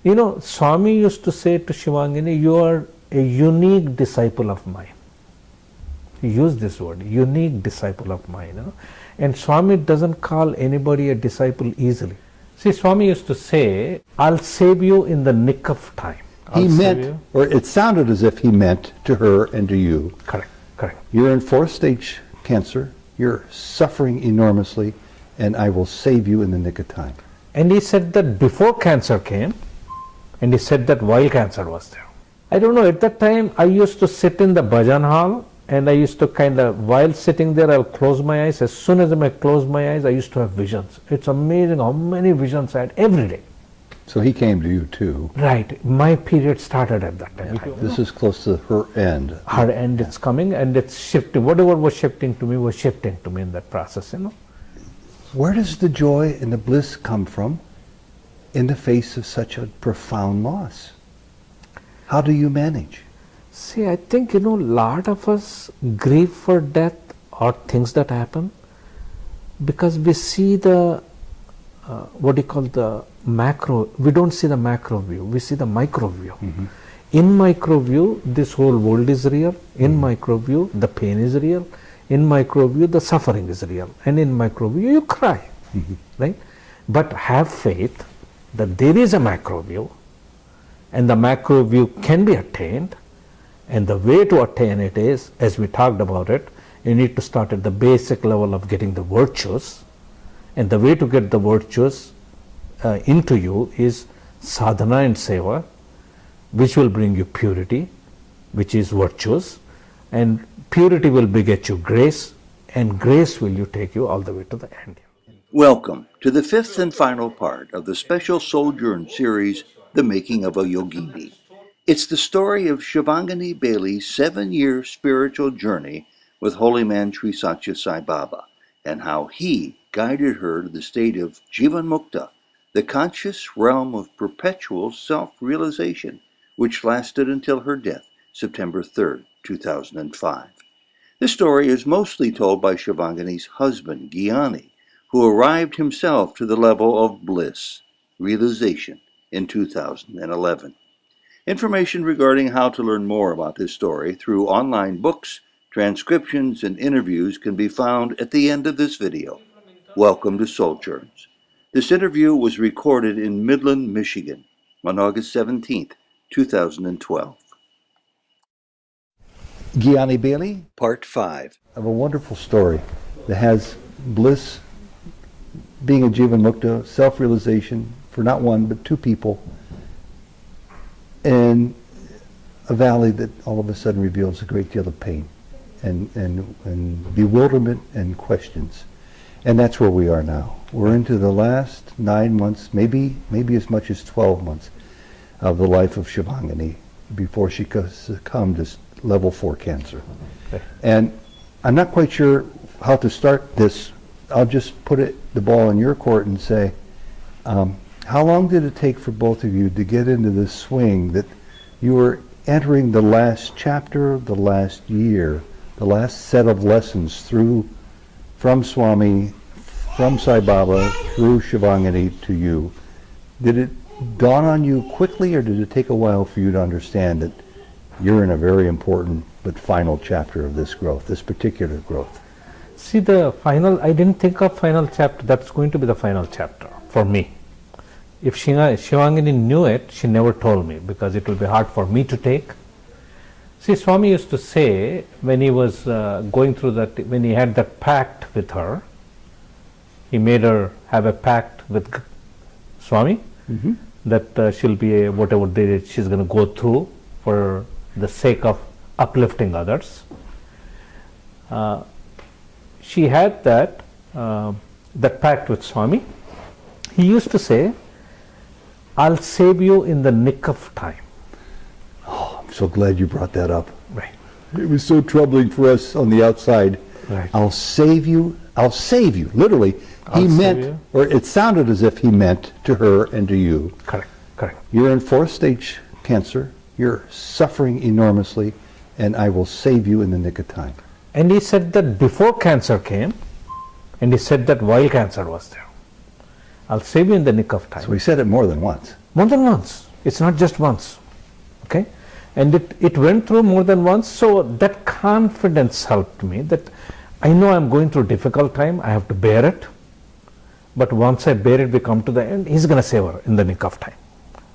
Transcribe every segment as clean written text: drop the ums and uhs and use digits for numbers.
You know, Swami used to say to Shivangini, you are a unique disciple of mine. He used this word, unique disciple of mine. You know? And Swami doesn't call anybody a disciple easily. See, Swami used to say, I'll save you in the nick of time. He meant, or it sounded as if he meant to her and to you. Correct, correct. You're in 4th stage cancer, you're suffering enormously, and I will save you in the nick of time. And he said that before cancer came, and he said that while cancer was there. I don't know, at that time I used to sit in the bhajan hall, and I used to while sitting there, I'll close my eyes. As soon as I close my eyes, I used to have visions. It's amazing how many visions I had every day. So he came to you too. Right. My period started at that time. Yeah. This is close to her end. Her end, it's coming, and it's shifting. Whatever was shifting to me was shifting to me in that process, you know. Where does the joy and the bliss come from in the face of such a profound loss? How do you manage? See, I think, you know, a lot of us grieve for death or things that happen because we see the, what do you call the macro, we don't see the macro view, we see the micro view. Mm-hmm. In micro view, this whole world is real. In micro view, the pain is real. In micro view, the suffering is real. And in micro view, you cry, right? But have faith that there is a macro view, and the macro view can be attained. And the way to attain it is, as we talked about it, you need to start at the basic level of getting the virtues. And the way to get the virtues into you is sadhana and seva, which will bring you purity, which is virtues. And purity will beget you grace, and grace will take you all the way to the end. Welcome to the 5th and final part of the special Sojourn series, The Making of a Yogini. It's the story of Shivangini Bailey's 7-year spiritual journey with holy man Sri Sathya Sai Baba, and how he guided her to the state of Jivan Mukta, the conscious realm of perpetual self-realization, which lasted until her death, September 3rd, 2005. This story is mostly told by Shivangini's husband, Gyani, who arrived himself to the level of bliss, realization, in 2011. Information regarding how to learn more about this story through online books, transcriptions, and interviews can be found at the end of this video. Welcome to Sojourns. This interview was recorded in Midland, Michigan on August 17th, 2012. Gyani Bailey, Part 5 of a wonderful story that has bliss, being a Jivan Mukta, self-realization for not one but 2 people, and a valley that all of a sudden reveals a great deal of pain and bewilderment and questions. And that's where we are now. We're into the last 9 months, maybe as much as 12 months of the life of Shivangini before she succumbed to level 4 cancer. Okay. And I'm not quite sure how to start this. I'll just put the ball in your court and say, how long did it take for both of you to get into this swing that you were entering the last chapter, the last year, the last set of lessons from Swami, from Sai Baba, through Shivangini to you? Did it dawn on you quickly, or did it take a while for you to understand that you're in a very important but final chapter of this growth, this particular growth? See, I didn't think of final chapter. That's going to be the final chapter for me. If Shivangini knew it, she never told me, because it will be hard for me to take. See, Swami used to say, when he was going through that, when he had that pact with her, he made her have a pact with Swami, that she'll be whatever she's going to go through for the sake of uplifting others. She had that pact with Swami. He used to say, I'll save you in the nick of time. Oh, I'm so glad you brought that up. Right. It was so troubling for us on the outside. Right. I'll save you, literally. He meant, or it sounded as if he meant to her and to you. Correct, correct. You're in 4th stage cancer, you're suffering enormously, and I will save you in the nick of time. And he said that before cancer came, and he said that while cancer was there. I'll save you in the nick of time. So he said it more than once. More than once. It's not just once. Okay? And it went through more than once, so that confidence helped me, that I know I'm going through a difficult time, I have to bear it, but once I bear it, we come to the end, he's going to save her in the nick of time.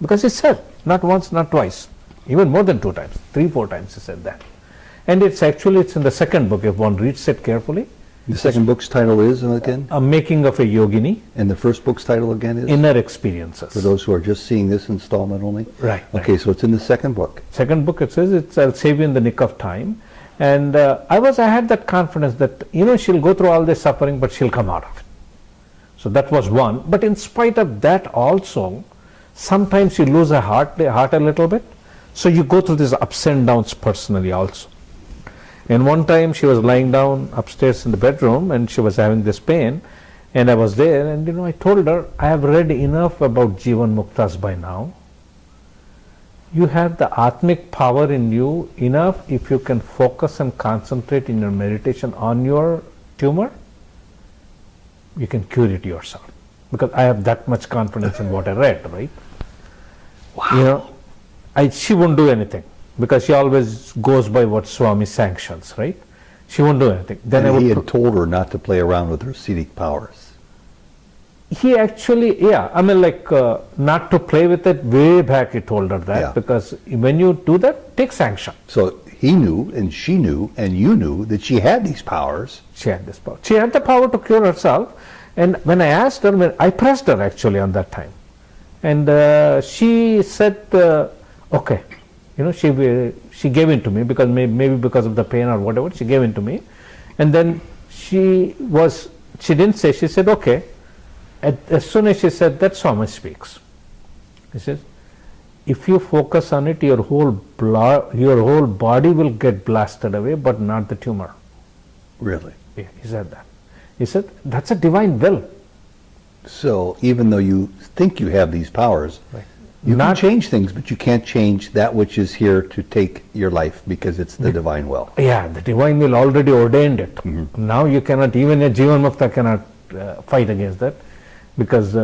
Because he said, not once, not twice, even more than 2 times, 3, 4 times he said that. And it's in the second book, if one reads it carefully. The second book's title is, again? A Making of a Yogini. And the first book's title again is? Inner Experiences. For those who are just seeing this installment only? Right. Okay, so it's in the second book. Second book, it says, I'll save you in the nick of time. And I had that confidence that, she'll go through all this suffering, but she'll come out of it. So that was one. But in spite of that also, sometimes you lose a heart a little bit. So you go through these ups and downs personally also. And one time she was lying down upstairs in the bedroom and she was having this pain, and I was there, and I told her, I have read enough about Jivan Muktas by now. You have the Atmic power in you enough if you can focus and concentrate in your meditation on your tumor, you can cure it yourself. Because I have that much confidence in what I read, right? Wow. She won't do anything, because she always goes by what Swami sanctions, right? She won't do anything. Then he had told her not to play around with her ascetic powers. He actually, not to play with it, way back he told her that, because when you do that, take sanction. So he knew, and she knew, and you knew that she had these powers. She had this power. She had the power to cure herself, and when I asked her, I pressed her actually on that time, and she said, okay. She gave in to me, because maybe because of the pain or whatever, she gave in to me. And then she didn't say, she said, okay. As soon as she said that, Swami speaks. He says, if you focus on it, your whole body will get blasted away, but not the tumor. Really? Yeah, he said that. He said, that's a divine will. So even though you think you have these powers, right, you can change things, but you can't change that which is here to take your life, because it's the divine will. Yeah, the divine will already ordained it. Mm-hmm. Now you cannot, even a Jivan Mukta cannot fight against that, because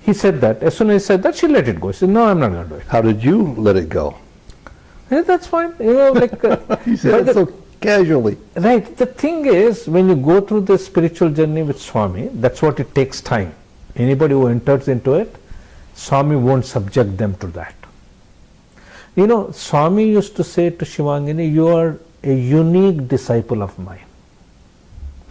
he said that. As soon as he said that, she let it go. She said, no, I'm not going to do it. How did you let it go? Yeah, that's fine. You said it so casually. Right. The thing is, when you go through the spiritual journey with Swami, that's what it takes time. Anybody who enters into it, Swami won't subject them to that. Swami used to say to Shivangini, you are a unique disciple of mine.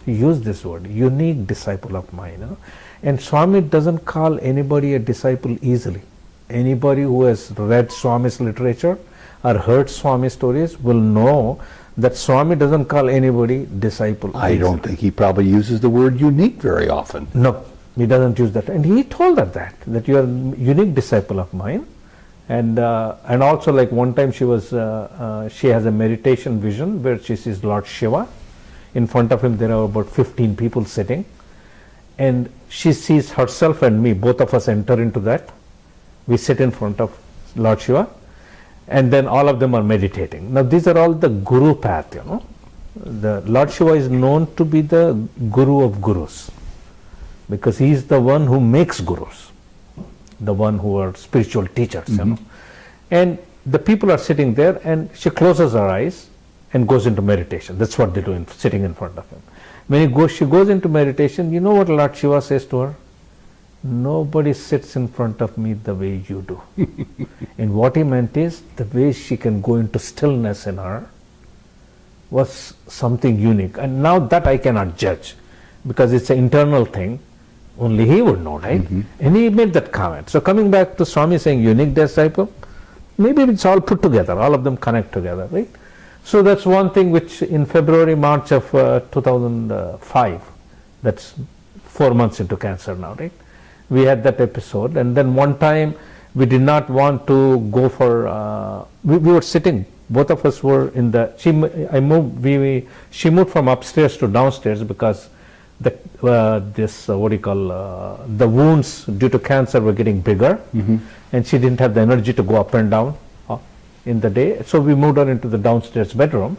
He used this word, unique disciple of mine. And Swami doesn't call anybody a disciple easily. Anybody who has read Swami's literature or heard Swami stories will know that Swami doesn't call anybody disciple easily. I don't think he probably uses the word unique very often. No. He doesn't use that, and he told her that you are a unique disciple of mine, and also, like one time she has a meditation vision where she sees Lord Shiva. In front of him there are about 15 people sitting, and she sees herself and me, both of us enter into that. We sit in front of Lord Shiva, and then all of them are meditating. Now these are all the guru path, The Lord Shiva is known to be the guru of gurus, because he is the one who makes gurus, the one who are spiritual teachers, And the people are sitting there, and she closes her eyes and goes into meditation. That's what they do, sitting in front of him. When she goes into meditation, you know what Lord Shiva says to her? Nobody sits in front of me the way you do. And what he meant is, the way she can go into stillness in her was something unique. And now that I cannot judge, because it's an internal thing. Only he would know, right? Mm-hmm. And he made that comment. So coming back to Swami saying unique disciple, maybe it's all put together, all of them connect together, right? So that's one thing which in February, March of 2005, that's 4 months into cancer now, right? We had that episode, and then one time we did not want to go for, we were sitting, both of us were in the, she moved from upstairs to downstairs because the wounds due to cancer were getting bigger, and she didn't have the energy to go up and down in the day. So we moved her into the downstairs bedroom,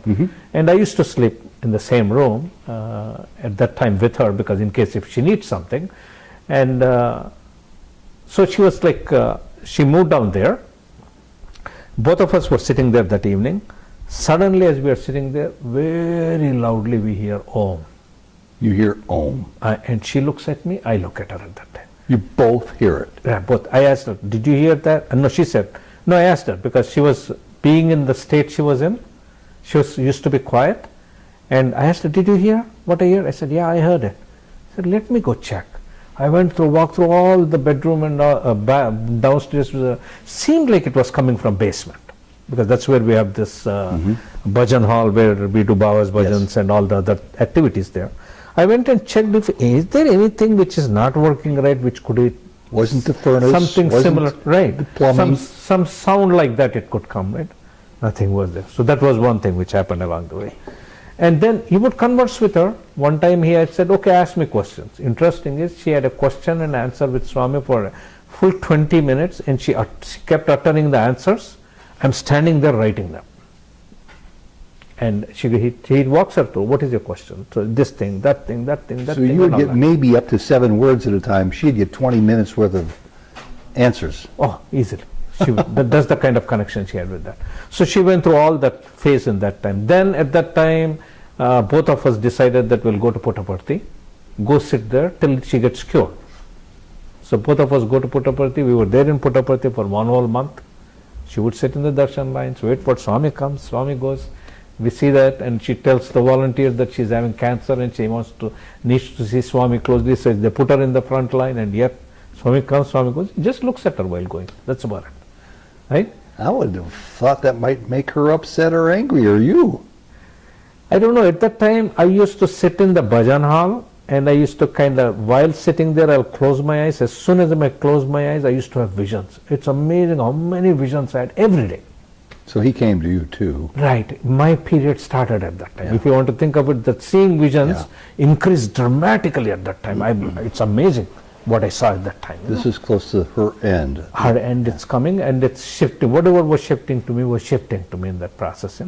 and I used to sleep in the same room at that time with her, because in case if she needs something. And so she was like, she moved down there, Both of us were sitting there that evening. Suddenly, as we are sitting there, very loudly we hear Om. You hear Om. And she looks at me, I look at her at that time. You both hear it. Yeah, both. I asked her, did you hear that? No, she said, no, I asked her because she was being in the state she was in. She was used to be quiet. And I asked her, did you hear what I heard? I said, yeah, I heard it. I said, let me go check. I walked through all the bedroom and downstairs. Seemed like it was coming from basement because that's where we have this bhajan hall where we do Baba's bhajans and all the other activities there. I went and checked if is there anything which is not working right, which could it wasn't the furnace, something similar, right? The plumbing, some sound like that it could come, right? Nothing was there. So that was one thing which happened along the way. And then he would converse with her. One time he had said, okay, ask me questions. Interesting is she had a question and answer with Swami for a full 20 minutes and she kept uttering the answers. I'm standing there writing them. And he walks her through, what is your question? So this thing, that thing, that thing, that so thing. So you would get maybe up to 7 words at a time. She'd get 20 minutes worth of answers. Oh, easily. That's the kind of connection she had with that. So she went through all that phase in that time. Then at that time, both of us decided that we'll go to Puttaparthi, go sit there till she gets cured. So both of us go to Puttaparthi. We were there in Puttaparthi for 1 whole month. She would sit in the darshan lines, wait for Swami comes, Swami goes. We see that, and she tells the volunteers that she's having cancer and she needs to see Swami closely. So they put her in the front line, and yet Swami comes, Swami goes. He just looks at her while going. That's about it, right? I would have thought that might make her upset or angry, or you. I don't know. At that time, I used to sit in the bhajan hall, and I used to while sitting there, I'll close my eyes. As soon as I close my eyes, I used to have visions. It's amazing how many visions I had every day. So he came to you too. Right. My period started at that time. Yeah. If you want to think of it, that seeing visions increased dramatically at that time. It's amazing what I saw at that time. This is close to her end. Her end, it's coming and it's shifting. Whatever was shifting to me was shifting to me in that process,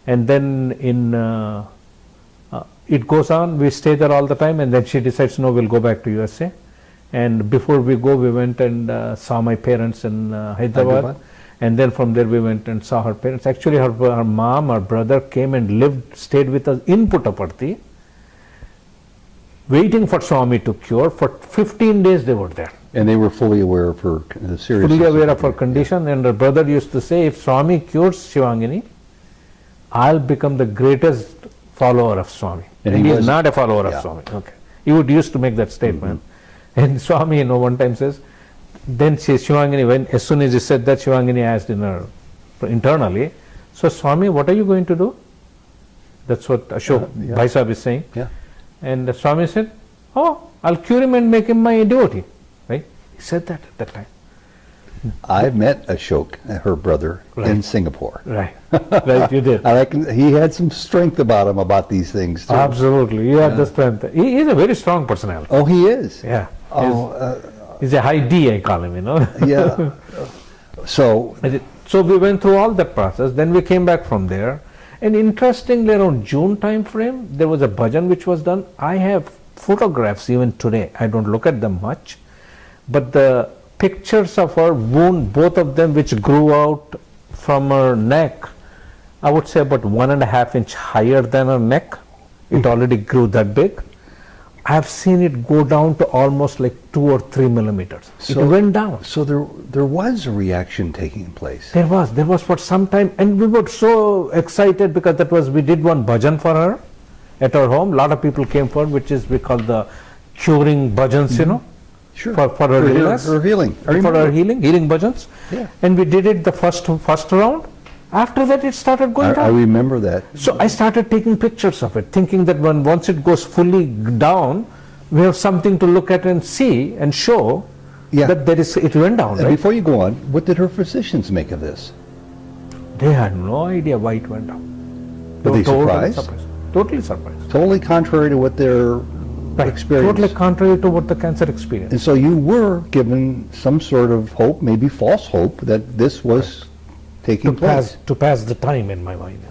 And then it goes on, we stay there all the time, and then she decides, no, we'll go back to USA. And before we go, we went and saw my parents in Hyderabad. And then from there we went and saw her parents. Actually her mom, her brother came and stayed with us in Puttaparthi, waiting for Swami to cure. For 15 days they were there. And they were fully aware of her seriousness. Fully aware of her condition, and her brother used to say, if Swami cures Shivangini, I'll become the greatest follower of Swami. And he is not a follower of Swami. Okay. He used to make that statement. And Swami, one time says, then Shivangini, as soon as he said that, Shivangini asked internally, so Swami, what are you going to do? That's what Ashok Bhai Sahib is saying. Yeah. And Swami said, oh, I'll cure him and make him my devotee. Right? He said that at that time. I met Ashok, her brother, in Singapore. Right. Right, you did. He had some strength about him about these things too. Absolutely. He had the strength. He is a very strong personality. Oh, he is? Yeah. He's a high D, I call him, Yeah. So we went through all that process. Then we came back from there. And interestingly, around June time frame, there was a bhajan which was done. I have photographs even today. I don't look at them much. But the pictures of her wound, both of them which grew out from her neck, I would say about 1.5 inch higher than her neck. It already grew that big. I have seen it go down to almost like 2 or 3 millimeters. So, it went down. So there was a reaction taking place. There was for some time, and we were so excited because we did one bhajan for her at our home. A lot of people came for, which is we call the curing bhajans, Sure. For her illness. Her healing. For her healing bhajans. Yeah. And we did it the first round. After that, it started going down. I remember that. So I started taking pictures of it, thinking that once it goes fully down, we have something to look at and see and show that it went down. Right? Before you go on, what did her physicians make of this? They had no idea why it went down. Were they surprised? Totally surprised. Totally contrary to what their experience. Totally contrary to what the cancer experienced. And so you were given some sort of hope, maybe false hope, that this was taking place. To pass the time in my mind.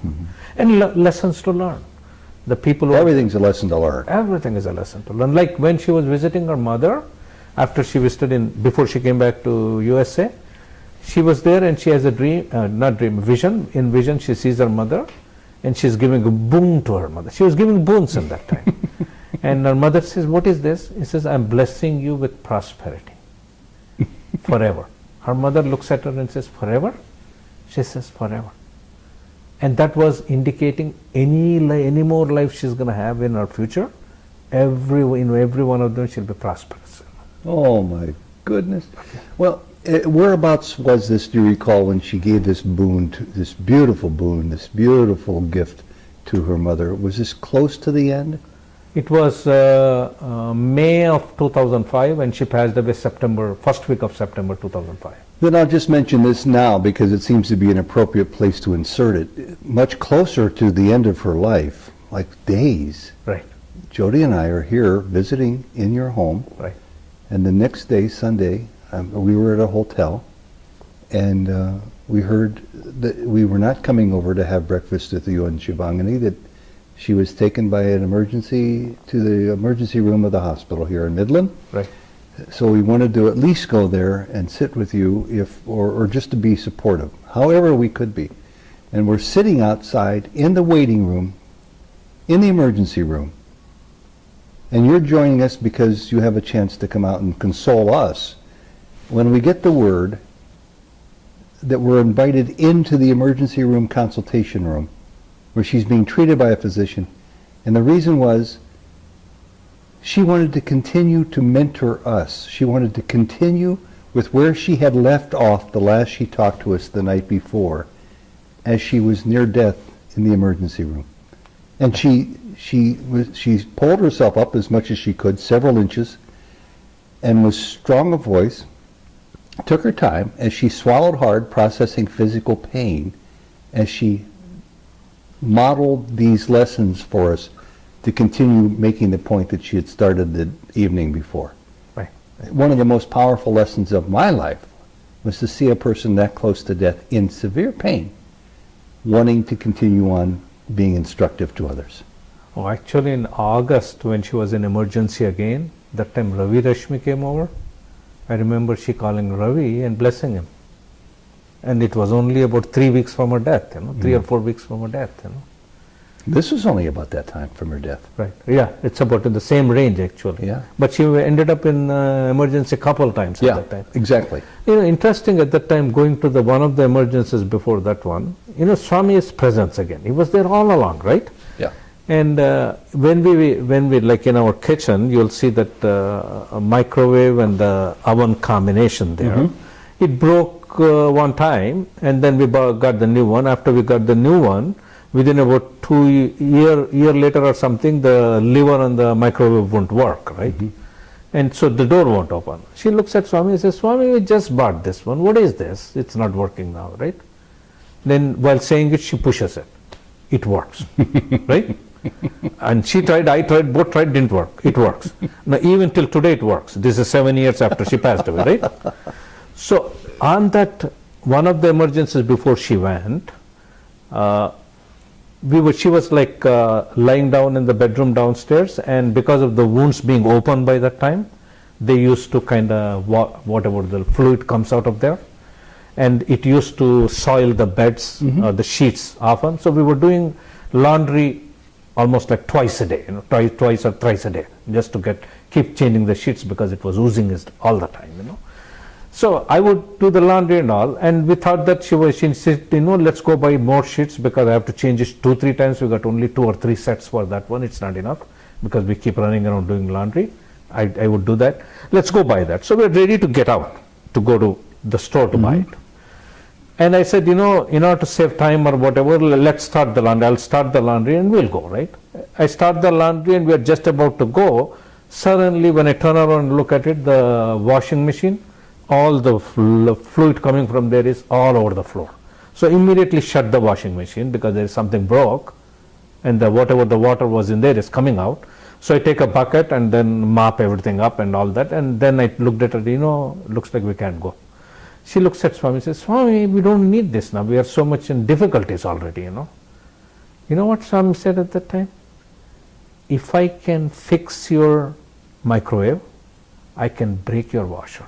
And lessons to learn. The people. Everything's a lesson to learn. Everything is a lesson to learn. Like when she was visiting her mother, after she visited before she came back to USA, She was there and she has a dream, not dream, vision. In vision she sees her mother and she's giving a boon to her mother. She was giving boons in that time. And her mother says, what is this? He says, I'm blessing you with prosperity forever. Her mother looks at her and says, forever? She says, forever. And that was indicating any more life she's going to have in her future. Every one of them she'll be prosperous. Oh my goodness. Well, whereabouts was this, do you recall, when she gave this boon, this beautiful gift to her mother? Was this close to the end? It was May of 2005 and she passed away first week of September 2005. Then I'll just mention this now because it seems to be an appropriate place to insert it. Much closer to the end of her life, like days. Right. Jody and I are here visiting in your home. Right. And the next day, Sunday, we were at a hotel and we heard that we were not coming over to have breakfast with you and Shivangani, that she was taken by an emergency to the emergency room of the hospital here in Midland. Right. So we wanted to at least go there and sit with you, or just to be supportive, however we could be. And we're sitting outside in the waiting room, in the emergency room. And you're joining us because you have a chance to come out and console us. When we get the word that we're invited into the emergency room consultation room, where she's being treated by a physician, and the reason was she wanted to continue to mentor us. She wanted to continue with where she had left off the last she talked to us the night before, as she was near death in the emergency room. And she pulled herself up as much as she could, several inches, and was strong of voice, took her time as she swallowed hard, processing physical pain, as she modeled these lessons for us to continue making the point that she had started the evening before. Right. One of the most powerful lessons of my life was to see a person that close to death in severe pain, wanting to continue on being instructive to others. Oh, actually in August when she was in emergency again, that time Ravi Rashmi came over. I remember she calling Ravi and blessing him. And it was only about 3 weeks from her death, 3 or 4 weeks from her death, This was only about that time from her death. Right. Yeah, it's about in the same range actually. Yeah. But she ended up in emergency a couple times at that time. Exactly. Interesting at that time, going to one of the emergencies before that one, Swami's presence again. He was there all along, right? Yeah. And when we like in our kitchen, you'll see that a microwave and the oven combination there. It broke one time, and then we got the new one. After we got the new one, within about 2 year later or something, the lever on the microwave won't work, right? And so the door won't open. She looks at Swami and says, Swami, we just bought this one. What is this? It's not working now, right? Then while saying it, she pushes it. It works, right? And she tried, I tried, both tried, didn't work. It works. Now even till today it works. This is 7 years after she passed away, right? So on that, one of the emergencies before she went, she was like lying down in the bedroom downstairs, and because of the wounds being open by that time, they used to kind of, whatever the fluid comes out of there, and it used to soil the beds, the sheets often. So we were doing laundry almost like twice a day, twice or thrice a day, just to keep changing the sheets because it was oozing all the time, So I would do the laundry and all, and we thought that she said, let's go buy more sheets because I have to change it 2-3 times. We got only 2 or 3 sets for that one. It's not enough because we keep running around doing laundry. I would do that. Let's go buy that. So we're ready to get out, to go to the store to buy it. And I said, in order to save time or whatever, let's start the laundry. I'll start the laundry and we'll go, right? I start the laundry and we're just about to go. Suddenly, when I turn around and look at it, the washing machine, all the fluid coming from there is all over the floor. So immediately shut the washing machine because there is something broke, and whatever the water was in there is coming out. So I take a bucket and then mop everything up and all that, and then I looked at it, looks like we can't go. She looks at Swami and says, Swami, we don't need this now. We are so much in difficulties already, You know what Swami said at that time? If I can fix your microwave, I can break your washer.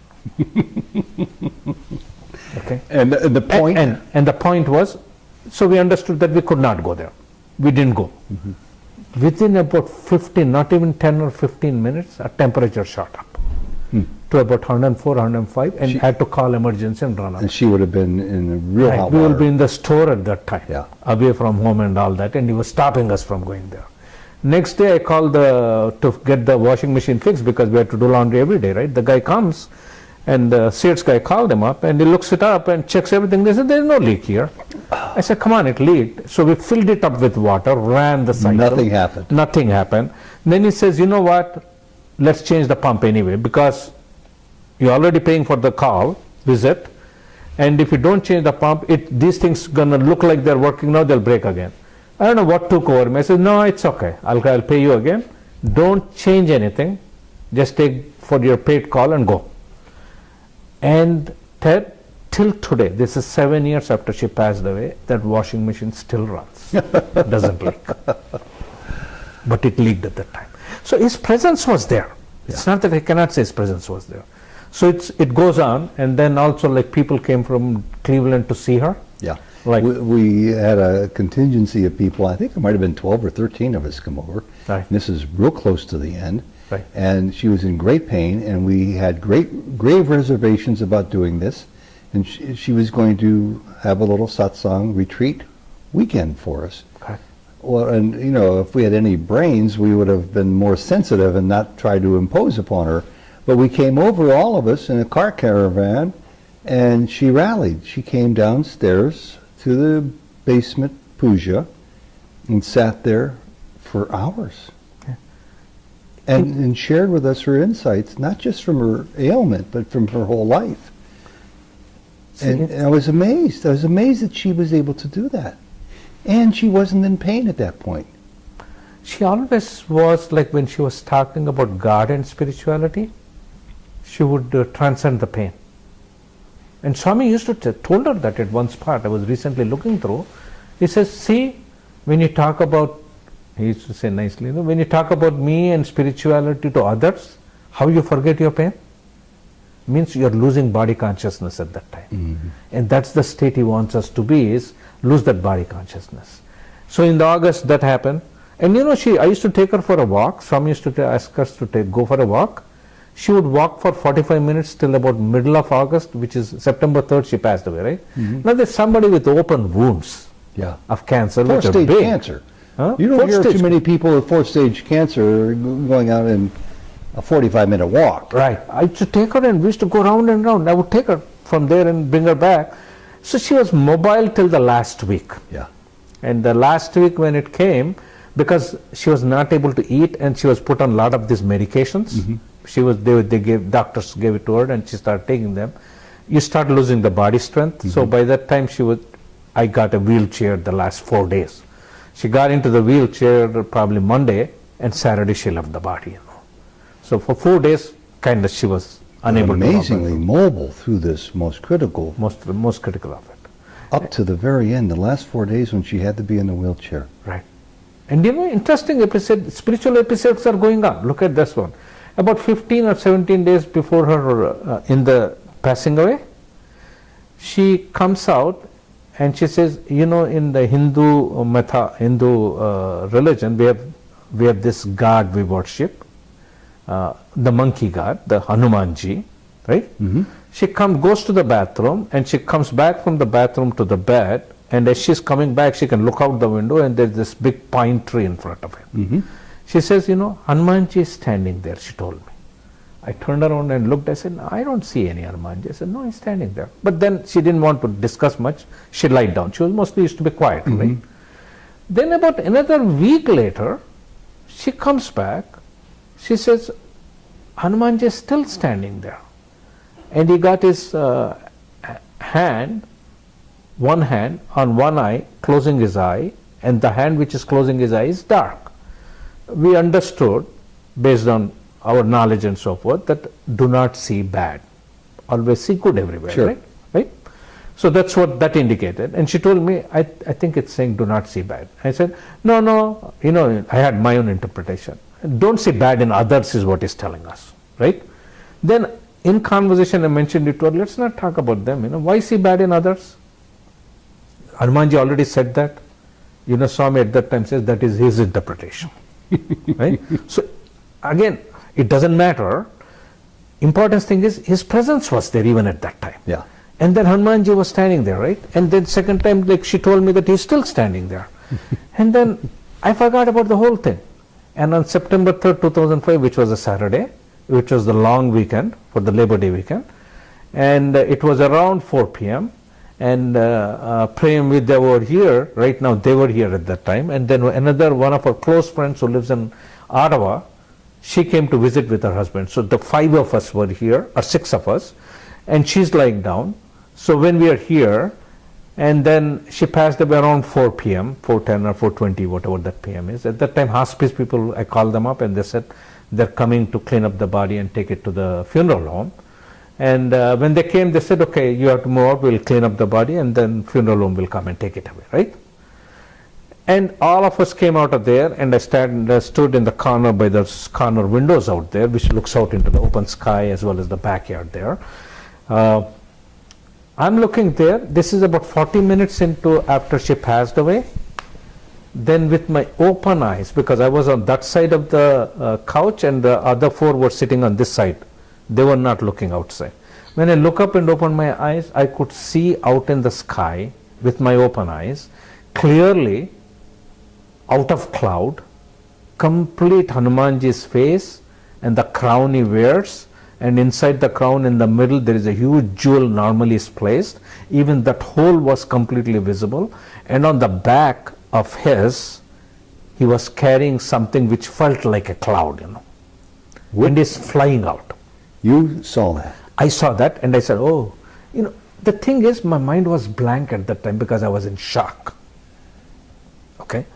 Okay. And the point? And the point was, so we understood that we could not go there. We didn't go. Within about 15, not even 10 or 15 minutes, our temperature shot up to about 104, 105, and had to call emergency and run out. And she would have been in a real hot We water. will be in the store at that time, Yeah. away from home and all that, and he was stopping us from going there. Next day I called to get the washing machine fixed, because we had to do laundry every day, right? The guy comes, and the Sears guy called him up, and he looks it up and checks everything. They said, there's no leak here. I said, come on, it leaked. So we filled it up with water, ran the cycle. Nothing happened. Nothing happened. Then he says, you know what, let's change the pump anyway, because you're already paying for the call, visit, and if you don't change the pump, these things gonna look like they're working now, they'll break again. I don't know what took over me. I said, no, it's okay, I'll pay you again. Don't change anything, just take for your paid call and go. And Ted, till today, this is 7 years after she passed away, that washing machine still runs. Doesn't leak. But it leaked at that time. So his presence was there. It's not that I cannot say his presence was there. So it goes on, and then also like people came from Cleveland to see her. Yeah. Like we had a contingency of people, I think it might have been 12 or 13 of us come over. Right. And this is real close to the end. Right. And she was in great pain, and we had grave reservations about doing this. And she was going to have a little satsang retreat weekend for us. Okay. Well, and you know, if we had any brains, we would have been more sensitive and not tried to impose upon her. But we came over, all of us, in a car caravan, and she rallied. She came downstairs to the basement puja and sat there for hours. And shared with us her insights, not just from her ailment, but from her whole life. And I was amazed. I was amazed that she was able to do that. And she wasn't in pain at that point. she always was like, when she was talking about God and spirituality, she would transcend the pain. And Swami used to told her that at one spot, I was recently looking through, he says, see, when you talk about, he used to say nicely, you know, when you talk about me and spirituality to others, how you forget your pain? Means you're losing body consciousness at that time. Mm-hmm. And that's the state he wants us to be, is lose that body consciousness. So in the August that happened, and you know, I used to take her for a walk. Swami used to ask us to go for a walk. She would walk for 45 minutes till about middle of August, which is September 3rd, she passed away, right? Mm-hmm. Now there's somebody with open wounds of cancer, which are Fourth-stage big. cancer. Huh? You don't hear Fourth-stage too many people with fourth-stage cancer going out in a 45-minute walk. Right. I used to take her and we used to go round and round. I would take her from there and bring her back. So she was mobile till the last week. Yeah. And the last week when it came, because she was not able to eat and she was put on a lot of these medications, Mm-hmm. doctors gave it to her and she started taking them. You start losing the body strength. Mm-hmm. So by that time I got a wheelchair the last 4 days. She got into the wheelchair probably Monday, and Saturday she left the body. You know. So for 4 days, kind of she was unable to Amazingly mobile through this most critical, most critical of it. up to the very end, the last 4 days when she had to be in the wheelchair. Right. And you know, interesting episode, spiritual episodes are going on. Look at this one. About 15 or 17 days before her in the passing away, she comes out and she says, you know, in the Hindu religion, we have this god we worship, the monkey god, the Hanumanji, right? Mm-hmm. She goes to the bathroom, and she comes back from the bathroom to the bed, and as she's coming back, she can look out the window and there's this big pine tree in front of her. Mm-hmm. She says, you know, Hanumanji is standing there, she told me. I turned around and looked, I said, no, I don't see any Hanumanji. I said, no, he's standing there. But then she didn't want to discuss much. She lied down. She was mostly used to be quiet, Mm-hmm. right? Then about another week later, she comes back. She says, Hanumanji is still standing there. And he got his hand, one hand on one eye, closing his eye, and the hand which is closing his eye is dark. We understood, based on our knowledge and so forth, that do not see bad. Always see good everywhere, Sure. right? So that's what that indicated. And she told me, I think it's saying do not see bad. I said, no, you know, I had my own interpretation. Don't see bad in others is what it's telling us, right? Then in conversation I mentioned it to her, let's not talk about them, why is he bad in others? Hanumanji already said that. Swami at that time says that is his interpretation. Right? So again, it doesn't matter. Important thing is his presence was there even at that time. Yeah. And then Hanumanji was standing there, right? And then second time, like she told me that he's still standing there. And then I forgot about the whole thing. And on September 3rd, 2005, which was a Saturday, which was the long weekend for the Labor Day weekend, and it was around 4 p.m. and Prem Vidya were here, right now they were here at that time, and then another one of our close friends who lives in Ottawa, she came to visit with her husband. So the 5 of us were here, or 6 of us, and she's lying down. So when we are here, and then she passed away around 4 p.m., 4:10 or 4:20, whatever that p.m. is. At that time, hospice people, I called them up and they said they're coming to clean up the body and take it to the funeral home. And when they came, they said, okay, you have to move out, we'll clean up the body, and then funeral home will come and take it away, right? And all of us came out of there, and I stood in the corner by the corner windows out there, which looks out into the open sky as well as the backyard there. I'm looking there. This is about 40 minutes into after she passed away. Then with my open eyes, because I was on that side of the couch and the other 4 were sitting on this side. They were not looking outside. When I look up and open my eyes, I could see out in the sky with my open eyes, clearly out of cloud, complete Hanumanji's face and the crown he wears, and inside the crown in the middle there is a huge jewel normally is placed. Even that hole was completely visible, and on the back of his, he was carrying something which felt like a cloud, wind is flying out. You saw that? I saw that and I said, oh, the thing is, my mind was blank at that time because I was in shock. Okay?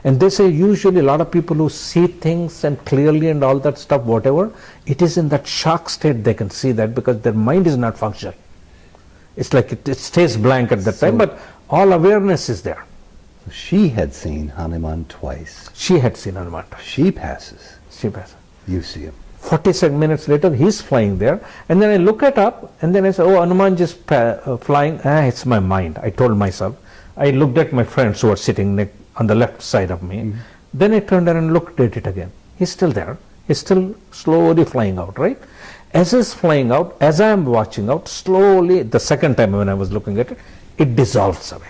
And they say usually a lot of people who see things and clearly and all that stuff, whatever, it is in that shock state they can see that because their mind is not functioning. It's like it stays blank at that time, but all awareness is there. She had seen Hanuman twice. She had seen Hanuman twice. She passes. She passes. You see him. 47 minutes later, he's flying there. And then I look it up, and then I say, oh, Hanuman just flying. It's my mind. I told myself. I looked at my friends who were sitting on the left side of me. Mm-hmm. Then I turned around and looked at it again. He's still there. He's still slowly flying out, right? As he's flying out, as I am watching out, slowly, the second time when I was looking at it, it dissolves away.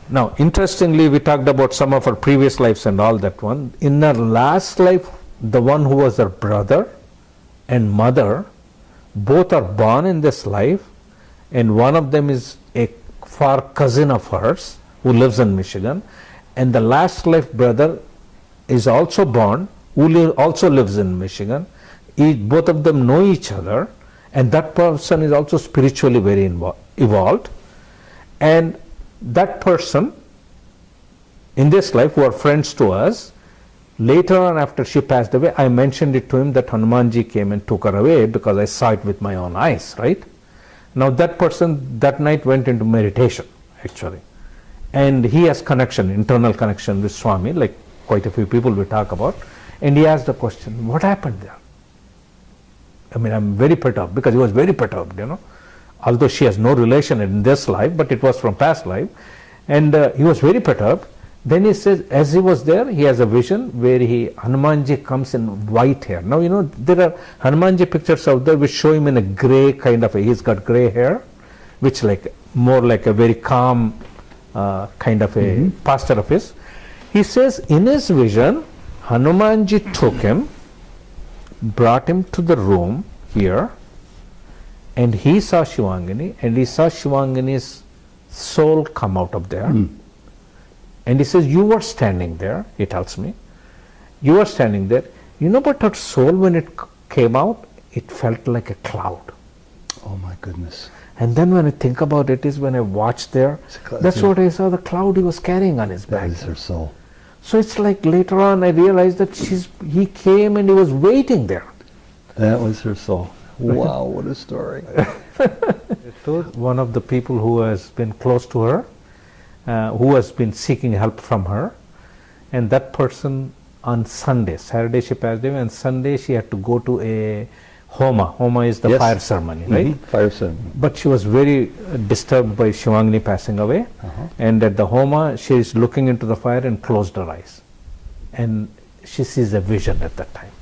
Now, interestingly, we talked about some of our previous lives and all that one. In our last life, the one who was her brother and mother, both are born in this life, and one of them is a far cousin of hers who lives in Michigan, and the last life brother is also born, who also lives in Michigan. Both of them know each other, and that person is also spiritually very evolved, and that person in this life who are friends to us, later on after she passed away, I mentioned it to him that Hanumanji came and took her away because I saw it with my own eyes, right? Now that person that night went into meditation actually, and he has connection, internal connection with Swami, like quite a few people we talk about, and he asked the question, what happened there? I mean, I'm very perturbed because he was very perturbed, although she has no relation in this life, but it was from past life, and he was very perturbed. Then he says, as he was there, he has a vision where Hanumanji comes in white hair. Now, there are Hanumanji pictures out there which show him in a grey kind of he's got grey hair, which more like a very calm kind of a pastor of his. He says, in his vision, Hanumanji took him, brought him to the room here, and he saw Shivangani, and he saw Shivangani's soul come out of there. And he says, you were standing there, he tells me. You were standing there. But her soul, when it came out, it felt like a cloud. Oh my goodness. And then when I think about it is when I watched there, that's what I saw, the cloud he was carrying on his back. That is her soul. So it's like later on I realized that he came and he was waiting there. That was her soul. Wow, what a story. One of the people who has been close to her, who has been seeking help from her, and that person on Sunday, Saturday she passed away, and Sunday she had to go to a Homa. Homa is the Yes. fire ceremony, right? Fire ceremony. But she was very disturbed by Shivangani passing away. And at the Homa, she is looking into the fire and closed her eyes. And she sees a vision at that time.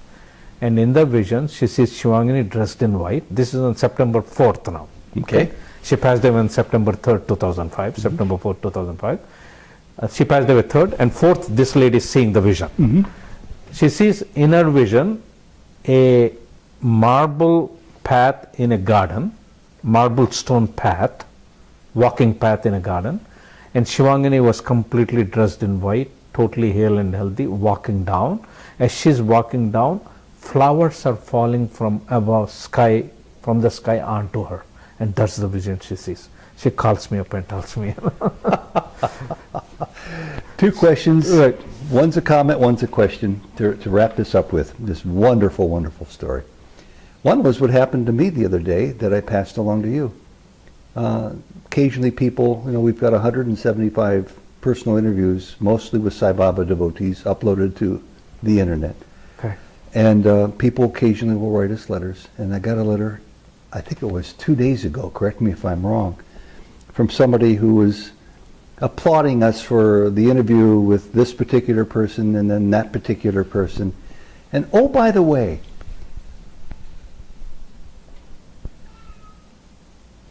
And in the vision, she sees Shivangani dressed in white. This is on September 4th now. Okay. She passed away on September 3rd, 2005, September 4th, 2005. She passed away 3rd, and 4th, this lady is seeing the vision. She sees in her vision a marble path in a garden, marble stone path, walking path in a garden, and Shivangani was completely dressed in white, totally hale and healthy, walking down. As she's walking down, flowers are falling from above sky, from the sky onto her, and that's the vision she sees. She calls me up and tells me. Two questions. Right. One's a comment, one's a question to wrap this up with. This wonderful, wonderful story. One was what happened to me the other day that I passed along to you. Occasionally people, we've got 175 personal interviews, mostly with Sai Baba devotees, uploaded to the internet. Okay. And people occasionally will write us letters. And I got a letter, I think it was 2 days ago, correct me if I'm wrong, from somebody who was applauding us for the interview with this particular person and then that particular person. And oh, by the way,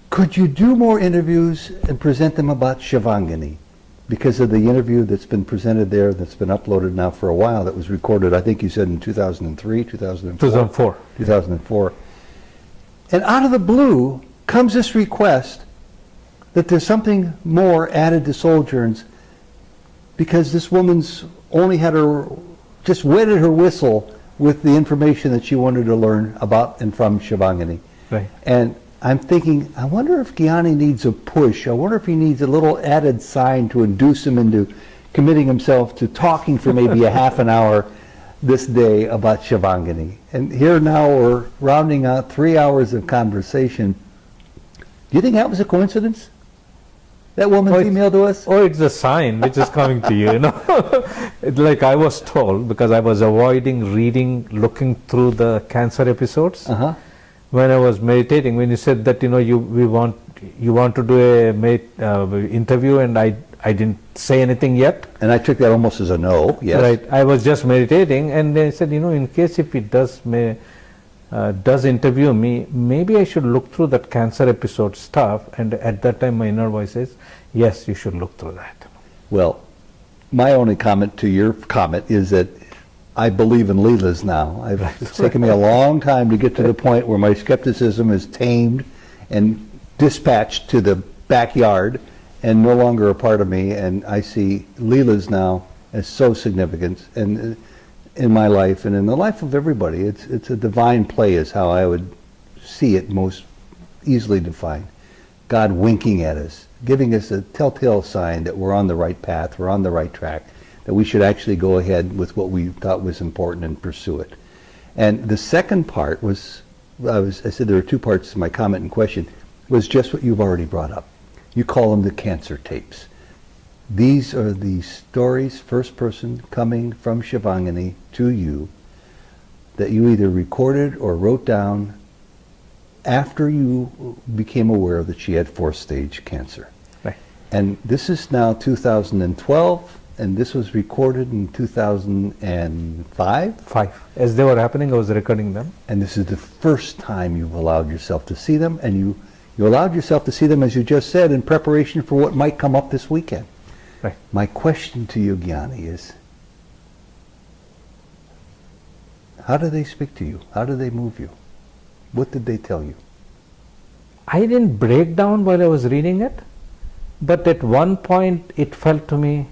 could you do more interviews and present them about Shivangani? Because of the interview that's been presented there, that's been uploaded now for a while, that was recorded, I think you said in 2003, 2004? 2004. And out of the blue comes this request that there's something more added to Sojourns, because this woman's only had just wetted her whistle with the information that she wanted to learn about and from Shivangani. Right. And I'm thinking, I wonder if Gyani needs a push. I wonder if he needs a little added sign to induce him into committing himself to talking for maybe a half an hour this day about Shivangani. And here now we're rounding out 3 hours of conversation. Do you think that was a coincidence? That woman's email to us? Oh, it's a sign which is coming to you, It's like I was told, because I was avoiding reading, looking through the cancer episodes. When I was meditating, when you said that, you want to do a interview, and I didn't say anything yet. And I took that almost as a no, yes. Right. I was just meditating, and they said, in case if he does interview me, maybe I should look through that cancer episode stuff. And at that time, my inner voice says, yes, you should look through that. Well, my only comment to your comment is that I believe in Leelas now. It's taken me a long time to get to the point where my skepticism is tamed and dispatched to the backyard and no longer a part of me. And I see Leelas now as so significant. And in my life and in the life of everybody, it's a divine play is how I would see it most easily defined. God winking at us, giving us a telltale sign that we're on the right path, we're on the right track, that we should actually go ahead with what we thought was important and pursue it. And the second part was, I said there were two parts to my comment and question, was just what you've already brought up. You call them the cancer tapes. These are the stories, first person, coming from Shivangani to you, that you either recorded or wrote down after you became aware that she had 4th stage cancer. Right. And this is now 2012, and this was recorded in 2005? As they were happening, I was recording them. And this is the first time you've allowed yourself to see them, and you allowed yourself to see them, as you just said, in preparation for what might come up this weekend. Right. My question to you, Gyani, is how do they speak to you? How do they move you? What did they tell you? I didn't break down while I was reading it, but at one point it felt to me,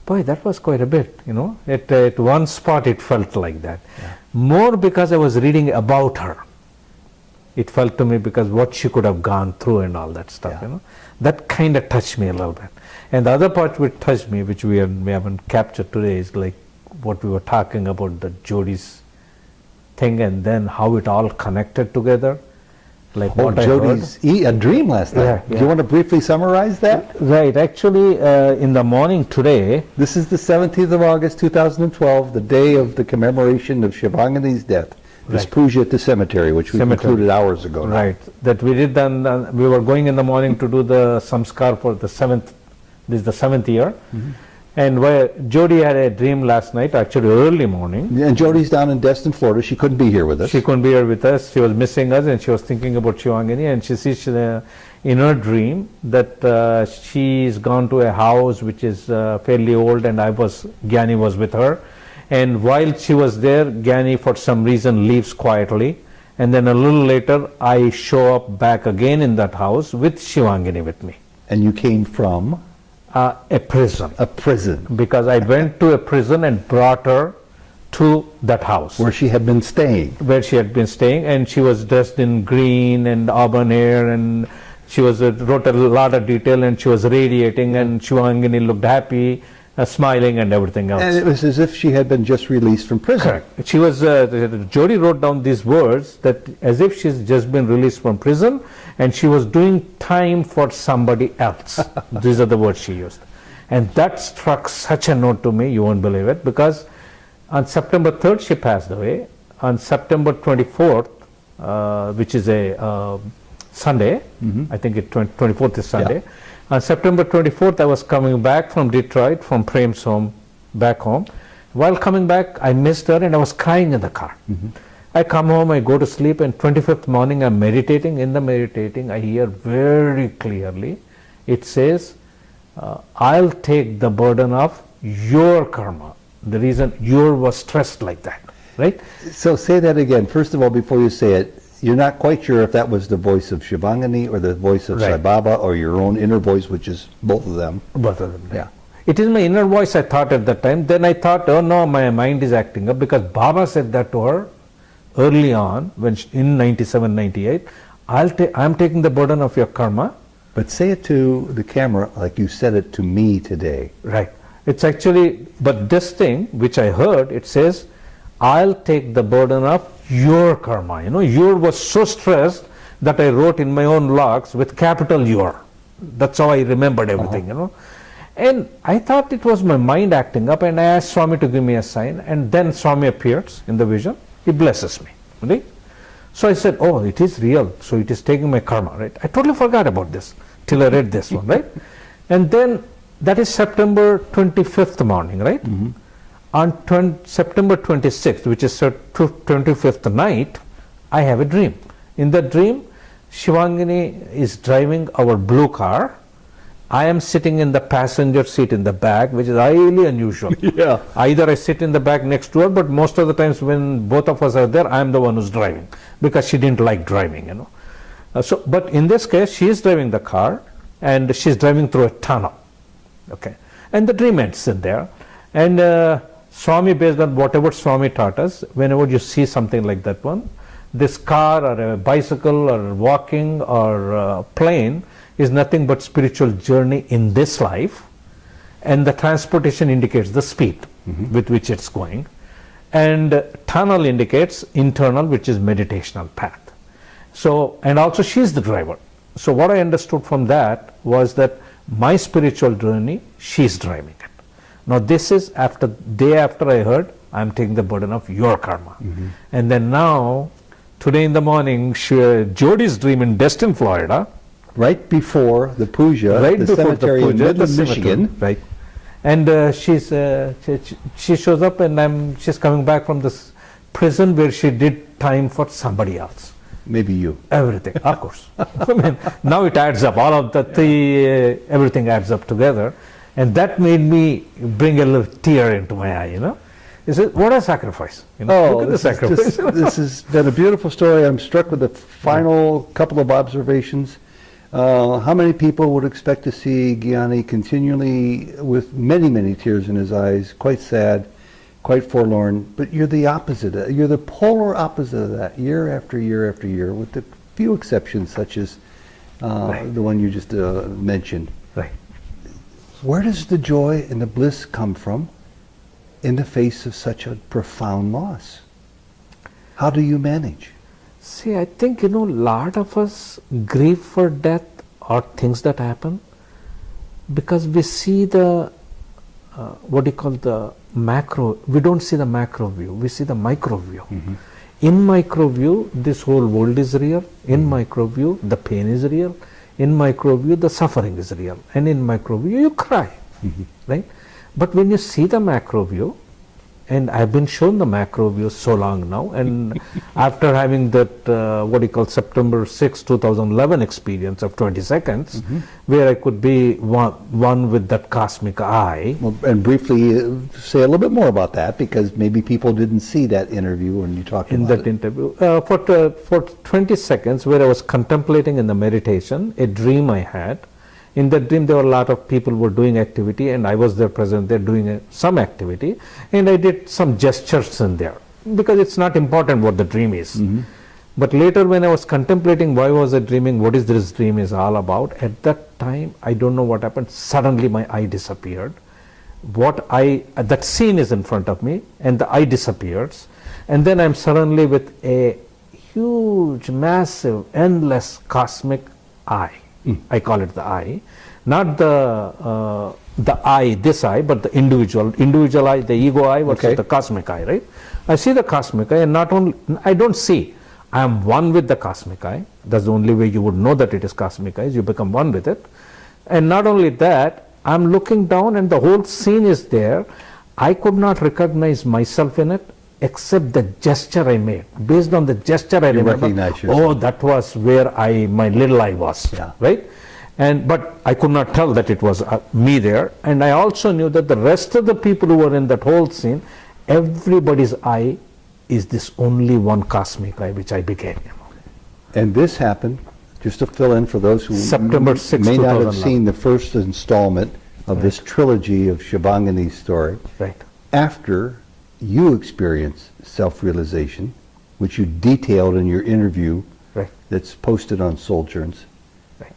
boy, that was quite a bit, At one spot it felt like that. Yeah. More because I was reading about her. It felt to me because what she could have gone through and all that stuff, That kind of touched me a little bit. And the other part which touched me, which we haven't captured today, is like what we were talking about, the Jodi's thing, and then how it all connected together. Like what Jodi's a dream last night. Yeah. Do you want to briefly summarize that? Right. Actually, in the morning today. This is the 17th of August, 2012, the day of the commemoration of Shivangani's death. This Right. puja at the cemetery, which we concluded hours ago. now. Right. That we did then, we were going in the morning to do the samskar for the seventh, this is the 7th year. And where Jody had a dream last night, actually early morning. And Jody's down in Destin, Florida. She couldn't be here with us. She couldn't be here with us. She was missing us, and she was thinking about Shivangani, and she sees in her dream that she's gone to a house which is fairly old, and Gyani was with her. And while she was there, Gyani for some reason leaves quietly, and then a little later I show up back again in that house with Shivangani with me. And you came from? A prison. A prison. Because I went to a prison and brought her to that house. Where she had been staying. Where she had been staying, and she was dressed in green and auburn hair, and she was wrote a lot of detail, and she was radiating, and Shivangani looked happy, smiling and everything else. And it was as if she had been just released from prison. Correct. She was, Jody wrote down these words that as if she's just been released from prison and she was doing time for somebody else. These are the words she used. And that struck such a note to me, you won't believe it, because on September 3rd she passed away. On September 24th, which is a Sunday, I think 24th is Sunday. Yeah. On September 24th, I was coming back from Detroit, from Prem's home, back home. While coming back, I missed her and I was crying in the car. I come home, I go to sleep, and 25th morning I'm meditating. In the meditating, I hear very clearly, it says, I'll take the burden of your karma. The reason you was stressed like that, right? So say that again. First of all, before you say it, you're not quite sure if that was the voice of Shivangani or the voice of Sai Baba or your own inner voice, which is both of them. Both of them. Yeah. It is my inner voice, I thought at that time. Then I thought, oh no, my mind is acting up, because Baba said that to her early on, when in 97, 98, I'm taking the burden of your karma. But say it to the camera like you said it to me today. Right. It's actually, but this thing which I heard, it says, I'll take the burden of your karma. You know, your was so stressed that I wrote in my own logs with capital your. That's how I remembered everything, you know. And I thought it was my mind acting up, and I asked Swami to give me a sign, and then Swami appears in the vision. He blesses me, right? So I said, oh, it is real, so it is taking my karma, right? I totally forgot about this till I read this one, right? And then that is September 25th morning, right? On September 26th, which is 25th night, I have a dream. In that dream, Shivangani is driving our blue car. I am sitting in the passenger seat in the back, which is highly unusual. Yeah. Either I sit in the back next to her, but most of the times when both of us are there, I am the one who's driving, because she didn't like driving, you know. But in this case, she is driving the car, and she's driving through a tunnel. Okay. And the dream ends in there. And Swami, based on whatever Swami taught us, whenever you see something like that one, this car or a bicycle or walking or a plane is nothing but spiritual journey in this life, and the transportation indicates the speed with which it's going, and tunnel indicates internal, which is meditational path. So, and also she's the driver. So what I understood from that was that my spiritual journey, she's driving it. Now this is day after I heard, I'm taking the burden of your karma. And then now, today in the morning, Jody's dream in Destin, Florida. Right before the puja, Right the before cemetery the in puja, Midland, Michigan. Right. And she shows up, and she's coming back from this prison where she did time for somebody else. Maybe you. Everything, of course. I mean, now it adds up. All of the everything adds up together, and that made me bring a little tear into my eye. You know, he said, "What a sacrifice!" You know, look at the sacrifice. This has been a beautiful story. I'm struck with the final couple of observations. How many people would expect to see Gyani continually with many, many tears in his eyes, quite sad, quite forlorn? But you're the opposite. You're the polar opposite of that, year after year after year, with the few exceptions, such as the one you just mentioned. Right. Where does the joy and the bliss come from in the face of such a profound loss? How do you manage? See, I think, a lot of us grieve for death or things that happen because we see the, the macro, we don't see the macro view, we see the micro view. In micro view, this whole world is real. In micro view, the pain is real. In micro view, the suffering is real. And in micro view, you cry, right? But when you see the macro view, and I've been shown the macro view so long now, and after having that, what you call September 6, 2011 experience of 20 seconds, where I could be one with that cosmic eye. Well, and briefly say a little bit more about that, because maybe people didn't see that interview when you talked about it. In that interview, for 20 seconds, where I was contemplating in the meditation, a dream I had. In that dream, there were a lot of people were doing activity, and I was there present there doing some activity, and I did some gestures in there, because it's not important what the dream is. But later, when I was contemplating why was I dreaming, what is this dream is all about, at that time, I don't know what happened, suddenly my eye disappeared. That scene is in front of me, and the eye disappears, and then I'm suddenly with a huge, massive, endless cosmic eye. I call it the I, not the I, this I, but the individual I, the ego I versus the cosmic I, right? I see the cosmic I, and not only, I don't see, I am one with the cosmic I. That's the only way you would know that it is cosmic I, is you become one with it. And not only that, I'm looking down and the whole scene is there. I could not recognize myself in it, except the gesture I made. Based on the gesture I remember, oh, that was where my little I was, right? But I could not tell that it was me there. And I also knew that the rest of the people who were in that whole scene, everybody's I is this only one cosmic I which I became. And this happened, just to fill in for those who September 6, may not have seen the first installment of this trilogy of Shivangani's story, after you experienced self-realization, which you detailed in your interview that's posted on Sojourns.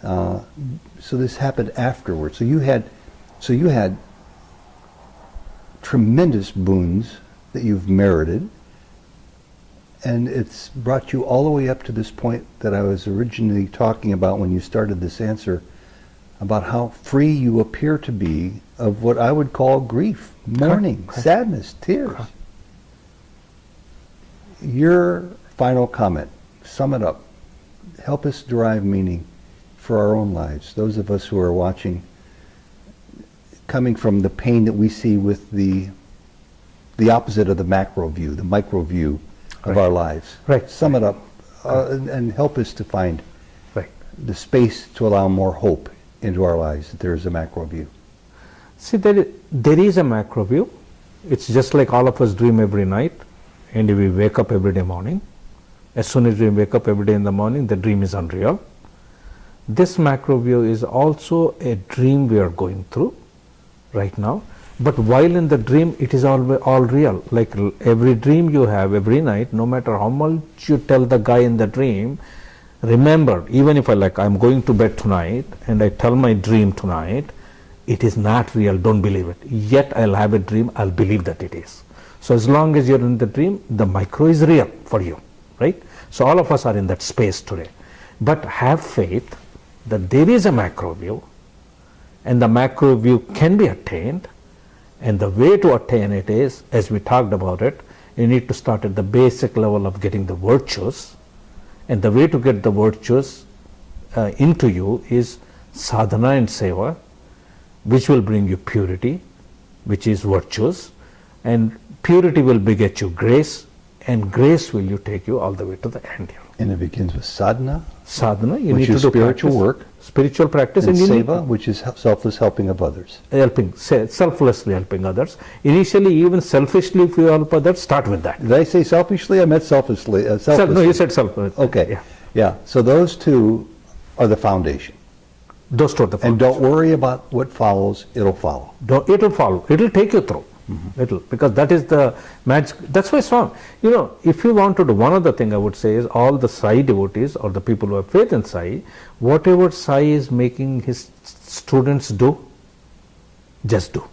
So this happened afterwards. So you had tremendous boons that you've merited, and it's brought you all the way up to this point that I was originally talking about when you started this answer, about how free you appear to be of what I would call grief, mourning, sadness, tears. Your final comment, sum it up. Help us derive meaning for our own lives. Those of us who are watching, coming from the pain that we see with the opposite of the macro view, the micro view of our lives. Sum it up and help us to find the space to allow more hope into our lives, that there is a macro view. See, there is a macro view. It's just like all of us dream every night, and we wake up every day morning. As soon as we wake up every day in the morning, the dream is unreal. This macro view is also a dream we are going through right now. But while in the dream, it is all real. Like every dream you have every night, no matter how much you tell the guy in the dream, remember, even if I'm going to bed tonight and I tell my dream tonight, it is not real, don't believe it. Yet I'll have a dream, I'll believe that it is. So as long as you're in the dream, the micro is real for you, right? So all of us are in that space today. But have faith that there is a macro view, and the macro view can be attained, and the way to attain it is, as we talked about it, you need to start at the basic level of getting the virtues, and the way to get the virtues into you is sadhana and seva, which will bring you purity, which is virtues, and purity will beget you grace, and grace will take you all the way to the end here. And it begins with sadhana. Sadhana, you need to do spiritual work. Spiritual practice. And seva, which is selfless helping of others. Selflessly helping others. Initially, even selfishly, if you help others, start with that. Did I say selfishly? I meant selflessly. No, you said selflessly. Okay. Yeah. So those two are the foundation. Those two are the foundation. And don't worry about what follows. It'll follow. It'll follow. It'll take you through. Because that is the magic. That's why song. If you want to do one other thing, I would say is all the Sai devotees or the people who have faith in Sai, whatever Sai is making his students do, just do.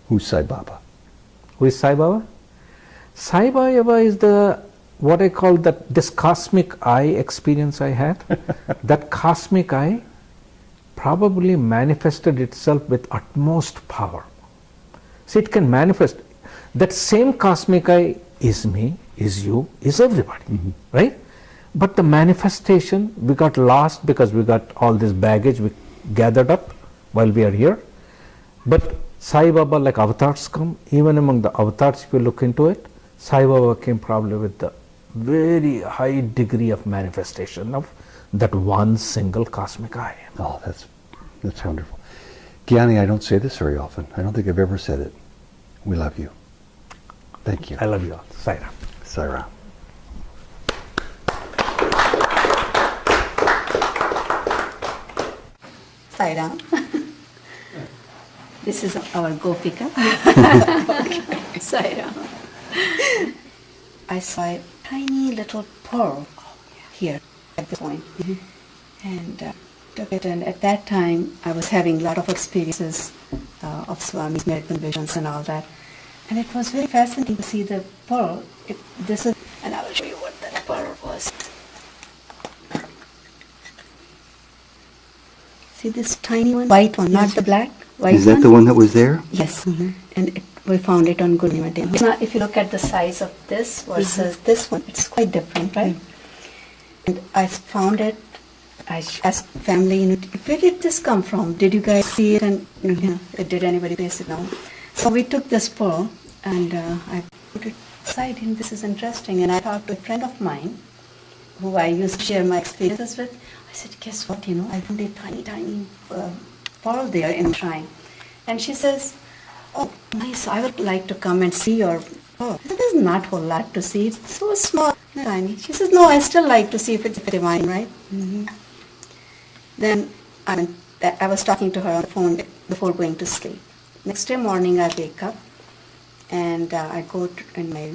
Who's Sai Baba? Who is Sai Baba? Sai Baba is what I call this cosmic eye experience I had. That cosmic eye probably manifested itself with utmost power. See, it can manifest. That same cosmic eye is me, is you, is everybody, right? But the manifestation, we got lost because we got all this baggage we gathered up while we are here. But Sai Baba, like avatars come, even among the avatars, if you look into it, Sai Baba came probably with the very high degree of manifestation of that one single cosmic I. Oh, that's wonderful. Gyani, I don't say this very often. I don't think I've ever said it. We love you. Thank you. I love you all. Sai Ram. Sai Ram. Sai Ram. This is our Gopika. Sai Ram. I saw a tiny little pearl here at this point. And took it, and at that time I was having a lot of experiences of Swami's miracle visions and all that. And it was very fascinating to see the pearl. And I will show you what that pearl was. See this tiny one? White one, not the black. White Is that one? the one that was there? Yes. And we found it on Gurniva Day. Now, if you look at the size of this versus this one, it's quite different, right? And I found it. I asked family, where did this come from? Did you guys see it? And did anybody place it? No. So we took this pearl and I put it aside. And this is interesting. And I talked to a friend of mine who I used to share my experiences with. I said, guess what? I found a tiny, tiny pearl there in the shrine. And she says, oh, nice. I would like to come and see your pearl. I said, there's not a whole lot to see. It's so small, tiny. She says, no, I still like to see if it's divine, right? Then I was talking to her on the phone before going to sleep. Next day morning I wake up and I go in my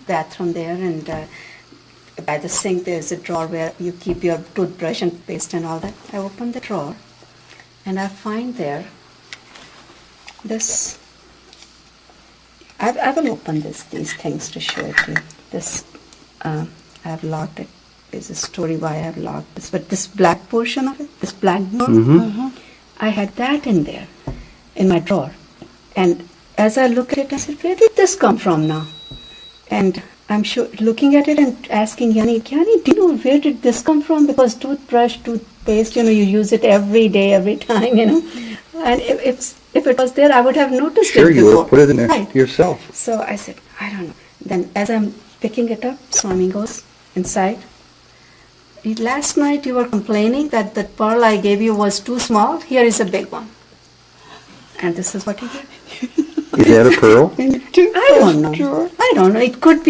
bathroom there, and by the sink there's a drawer where you keep your toothbrush and paste and all that. I open the drawer and I find there this. I will open these things to show it to you. This I have locked it. There's a story why I have locked this, but this black portion of it, this black drawer, I had that in there, in my drawer. And as I look at it, I said, where did this come from now? And I'm sure, looking at it and asking Gyani, do you know where did this come from? Because toothbrush, toothpaste, you use it every day, every time, And if it was there, I would have noticed it before. Sure, you would have put it in there yourself. So I said, I don't know. Then as I'm picking it up, Swami goes inside. Last night you were complaining that the pearl I gave you was too small. Here is a big one. And this is what he gave. Is that a pearl? I don't know. I don't know. It could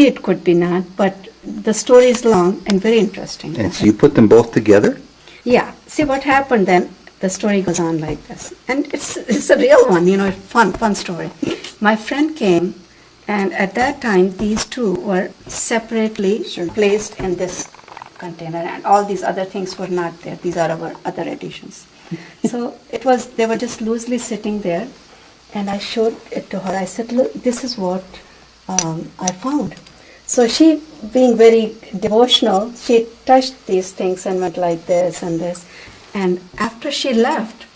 be not. But the story is long and very interesting. And so you put them both together? Yeah. See what happened then. The story goes on like this. And it's a real one, fun story. My friend came, and at that time these two were separately placed in this container, and all these other things were not there. These are our other editions. So they were just loosely sitting there, and I showed it to her. I said, look, this is what I found. So she, being very devotional, she touched these things and went like this and this. And after she left,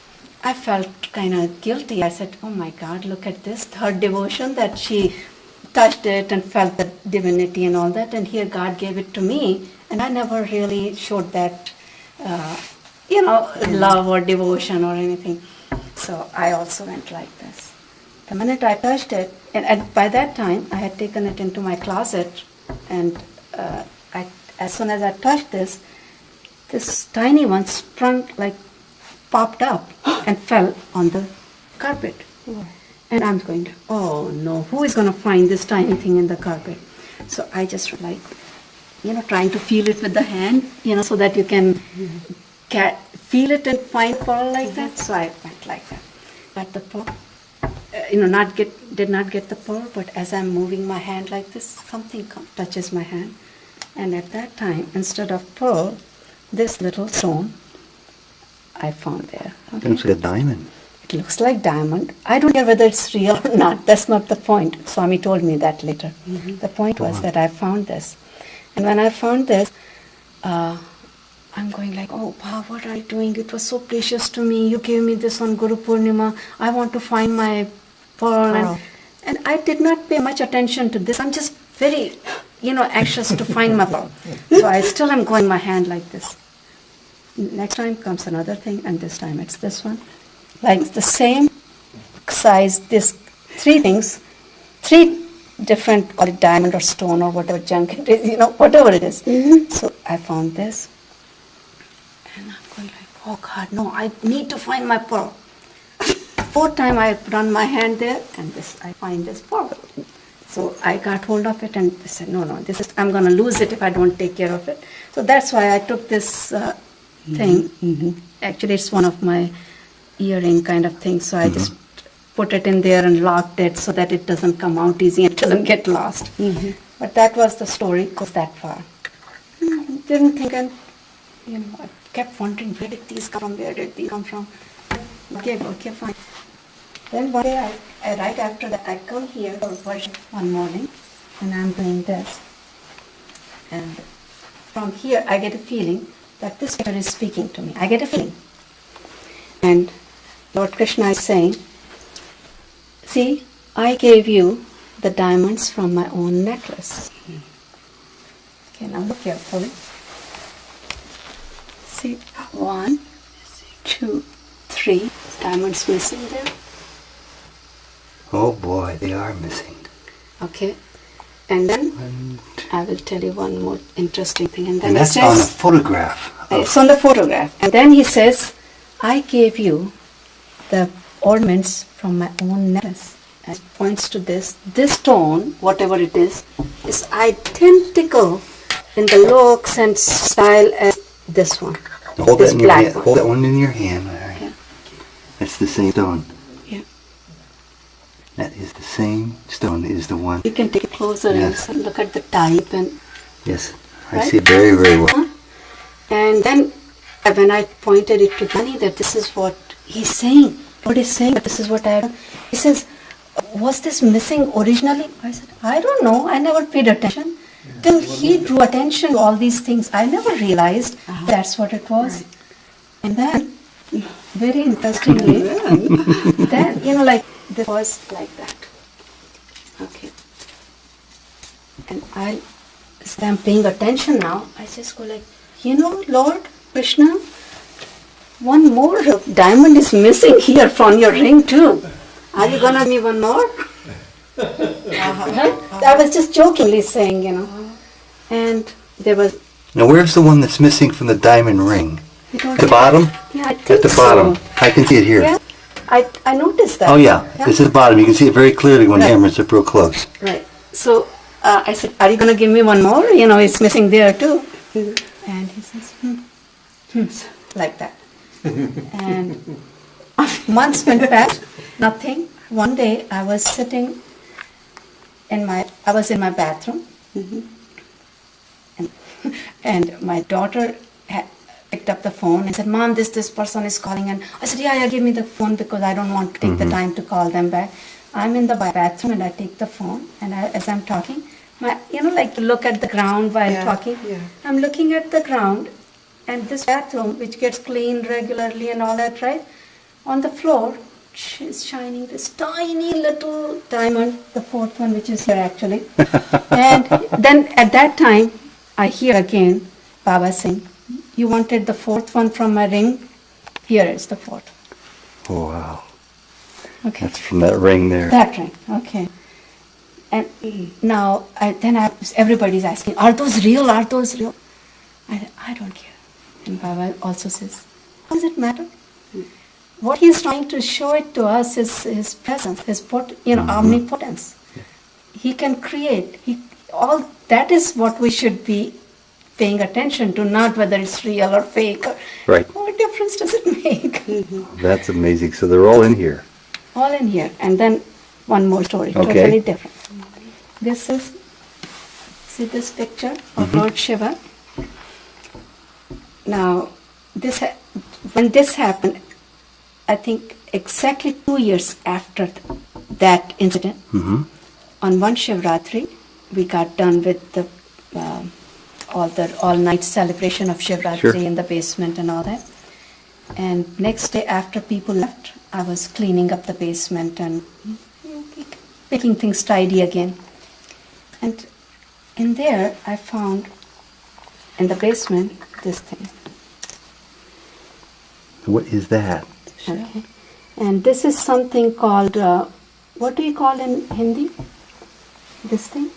I felt kind of guilty. I said, oh my God, look at this, her devotion, that she touched it and felt the divinity and all that, and here God gave it to me. And I never really showed that, love or devotion or anything. So I also went like this. The minute I touched it, and by that time I had taken it into my closet, and as soon as I touched this tiny one sprung, popped up and fell on the carpet. And I'm going to, oh no, who is going to find this tiny thing in the carpet? So I just trying to feel it with the hand, so that you can feel it and find pearl like that. So I went like that. Got the pearl, did not get the pearl, but as I'm moving my hand like this, something touches my hand. And at that time, instead of pearl, this little stone I found there. Okay. It looks like a diamond. It looks like diamond. I don't care whether it's real or not. That's not the point. Swami told me that later. The point was that I found this. And when I found this, I'm going like, oh, wow, what are you doing? It was so precious to me. You gave me this on Guru Purnima. I want to find my pearl. And I did not pay much attention to this. I'm just very anxious to find my pearl. So I still am going my hand like this. Next time comes another thing, and this time it's this one. Like the same size, this 3 things, 3 different, call it diamond or stone or whatever junk it is, whatever it is. So I found this. And I'm going like, oh God, no, I need to find my pearl. 4th time I run my hand there, and I find this pearl. So I got hold of it and said, no, I'm going to lose it if I don't take care of it. So that's why I took this thing. Actually, it's one of my earring kind of things. So I just put it in there and locked it so that it doesn't come out easy and doesn't get lost. But that was the story, goes that far. Didn't think, and I kept wondering, where did these come from? Where did these come from? Okay, fine. Then one day, right after that, I come here for worship one morning, and I'm doing this. And from here, I get a feeling that this picture is speaking to me. I get a feeling. And Lord Krishna is saying, see, I gave you the diamonds from my own necklace. Okay, now look carefully. See, 1, 2, 3 diamonds missing there. Oh boy, they are missing. Okay, and then I will tell you one more interesting thing. And then And that's on a photograph. It's on the photograph. And then he says, I gave you the ornaments from my own necklace. And points to this. This stone, whatever it is identical in the looks and style as this one. Hold this that in your black hand. one. Hold that one in your hand. All right. Yeah. That's the same stone. Yeah. That is the same stone. Is the one. You can take it closer and look at the type and. Yes, I Right? see it very, very well. And then when I pointed it to Danny that this is what he's saying, what he's saying, that this is what I have done. He says, was this missing originally? I said, I don't know. I never paid attention. Till he drew attention to all these things. I never realized that's what it was. And then, very interestingly, then, like, this was like that. Okay. And I'm paying attention now. I just go like, Lord Krishna, one more diamond is missing here from your ring too. Are you going to give me one more? I was just jokingly saying, And there was... Now where's the one that's missing from the diamond ring? The bottom? Yeah, I think At the bottom. so. I can see it here. Yeah, I noticed that. Oh yeah, this is the bottom. You can see it very clearly when cameras are real close. Right. So I said, are you going to give me one more? It's missing there too. And he says, like that. And months went past, nothing. One day I was sitting in my bathroom, and my daughter had picked up the phone and said, Mom, this person is calling. And I said, yeah, give me the phone because I don't want to take the time to call them back. I'm in the bathroom and I take the phone, and as I'm talking, like to look at the ground while talking. Yeah. I'm looking at the ground, and this bathroom, which gets cleaned regularly and all that, right? On the floor, is shining this tiny little diamond, the 4th one, which is here actually. And then at that time, I hear again Baba saying, you wanted the 4th one from my ring? Here is the 4th. Oh, wow. Okay. That's from that ring there. That ring, okay. And now, everybody's asking, are those real? Are those real? I don't care. And Baba also says, what does it matter? What he's trying to show it to us is his presence, his omnipotence. He can create. All that is what we should be paying attention to, not whether it's real or fake. Right. What difference does it make? That's amazing. So they're all in here. All in here. And then one more story, Okay. totally different. This is, see this picture of Lord Shiva? Now, when this happened, I think exactly 2 years after that incident, on one Shivratri, we got done with the all-night celebration of Shivratri in the basement and all that. And next day after people left, I was cleaning up the basement and making things tidy again. And in there I found in the basement this thing. What is that? Okay. And this is something called, what do you call in Hindi? This thing?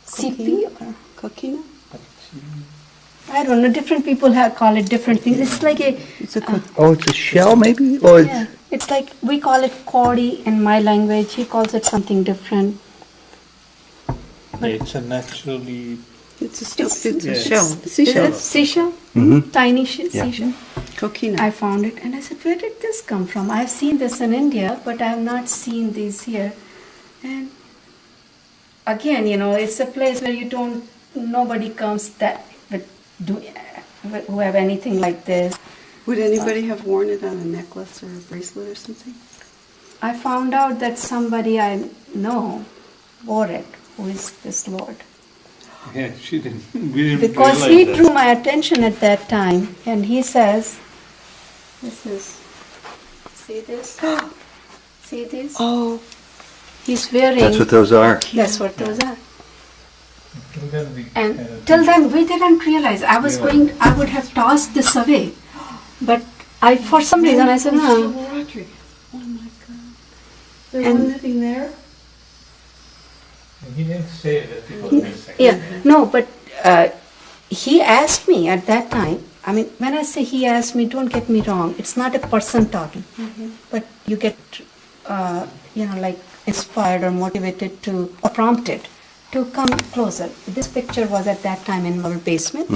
CP or coquina? I don't know. Different people call it different things. It's like a. It's a shell, maybe, or Yeah, it's like we call it cordy in my language. He calls it something different. It's a naturally. It's a Yes. shell. Seashell. Seashell? Tiny seashell. Coquina. I found it and I said, where did this come from? I've seen this in India, but I have not seen these here. And again, it's a place where nobody comes who have anything like this. Would anybody have worn it on a necklace or a bracelet or something? I found out that somebody I know wore it, who is this Lord. Yeah, she didn't. We didn't Because realize he that. drew my attention at that time, and he says, see this? See this? Oh, He's wearing, that's what those are? that's what those are. Till then we And kind of till then we didn't realize. I would have tossed this away. But for some reason I said, no. Shivratri. Oh my God. There And- was nothing there? He didn't say that it was missing. Yeah, no, but he asked me at that time. I mean, when I say he asked me, don't get me wrong. It's not a person talking, but you get, like inspired or motivated or prompted to come closer. This picture was at that time in our basement,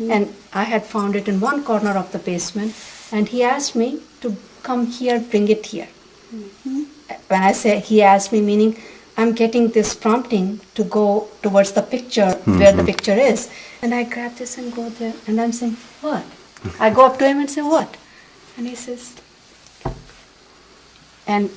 and I had found it in one corner of the basement. And he asked me to come here, bring it here. When I say he asked me, meaning I'm getting this prompting to go towards the picture where the picture is. And I grab this and go there. And I'm saying, what? I go up to him and say, what? And he says, and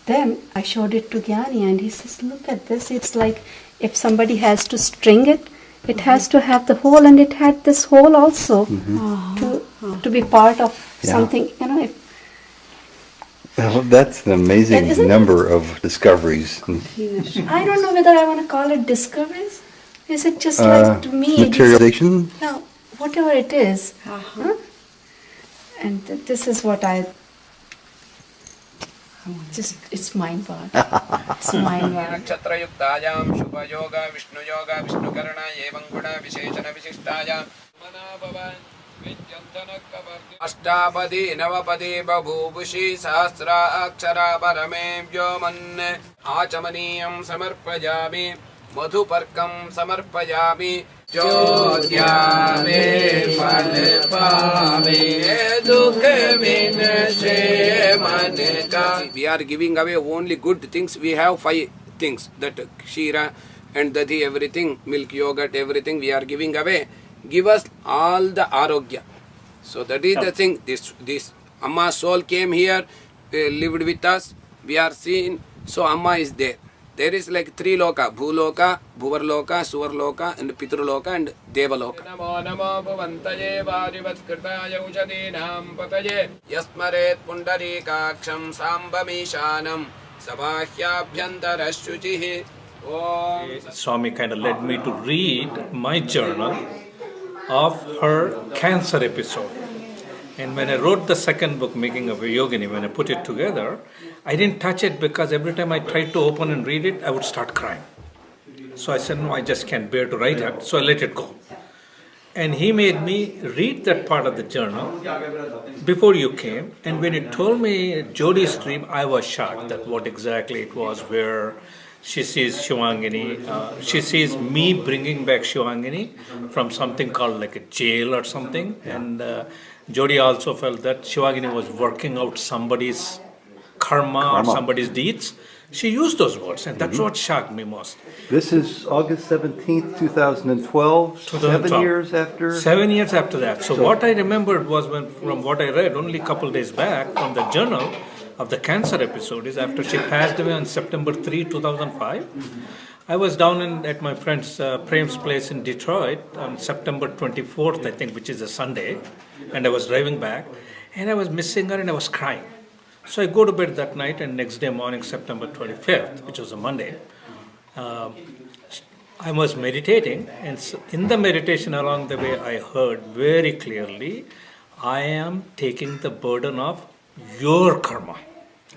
then I showed it to Gyani and he says, look at this. It's like if somebody has to string it, it has to have the hole, and it had this hole also to be part of something, if Well, that's an amazing And isn't number of discoveries. I don't know whether I want to call it discoveries. Is it just like to me? Materialization? No, whatever it is. Huh? And this is what it's mind-boggling. It's mind-boggling. नक्षत्रयुक्तायां शुभयोग विष्णुयोग विष्णुकरण एवं गुण विशेषण विशिष्टायां अष्टापदी नवपदी बभूवुषि सहस्राक्षरा परमे व्योमन् आचमनीयं समर्पयामि मधुपर्कं समर्पयामि ज्योत्यामे फल पावे दुख विनशे मन का. We are giving away only good things. We have 5 things, that Kshira and Dadi, everything, milk, yogurt, everything we are giving away. Give us all the arogya. So that is the thing. This Amma soul came here, lived with us. We are seen. So Amma is there. There is like 3 loka: Bhuloka, Bhuvarloka, Suvarloka, and Pitraloka, and Devaloka. Namo namo bhavantaye varivatkritaya ushadinam pataye yasmaret pundarikaksham sambamishanam sabhahyabhyantarashuchihi. Swami kind of led me to read my journal of her cancer episode. And when I wrote the second book, Making of a Yogini, when I put it together, I didn't touch it because every time I tried to open and read it, I would start crying. So I said, no, I just can't bear to write it. So I let it go. And he made me read that part of the journal before you came. And when he told me Jodi's dream, I was shocked that what exactly it was, where she sees Shivangini. She sees me bringing back Shivangini from something called like a jail or something. And Jodi also felt that Shivangini was working out somebody's karma or somebody's deeds. She used those words, and that's what shocked me most. This is August 17th, 2012, 7 years after? 7 years after that. So what I remembered was from what I read only a couple days back from the journal of the cancer episode is after she passed away on September 3, 2005. I was down at my friend's Prem's place in Detroit on September 24th, I think, which is a Sunday, and I was driving back, and I was missing her and I was crying. So I go to bed that night, and next day morning, September 25th, which was a Monday, I was meditating, and in the meditation along the way, I heard very clearly, I am taking the burden of your karma.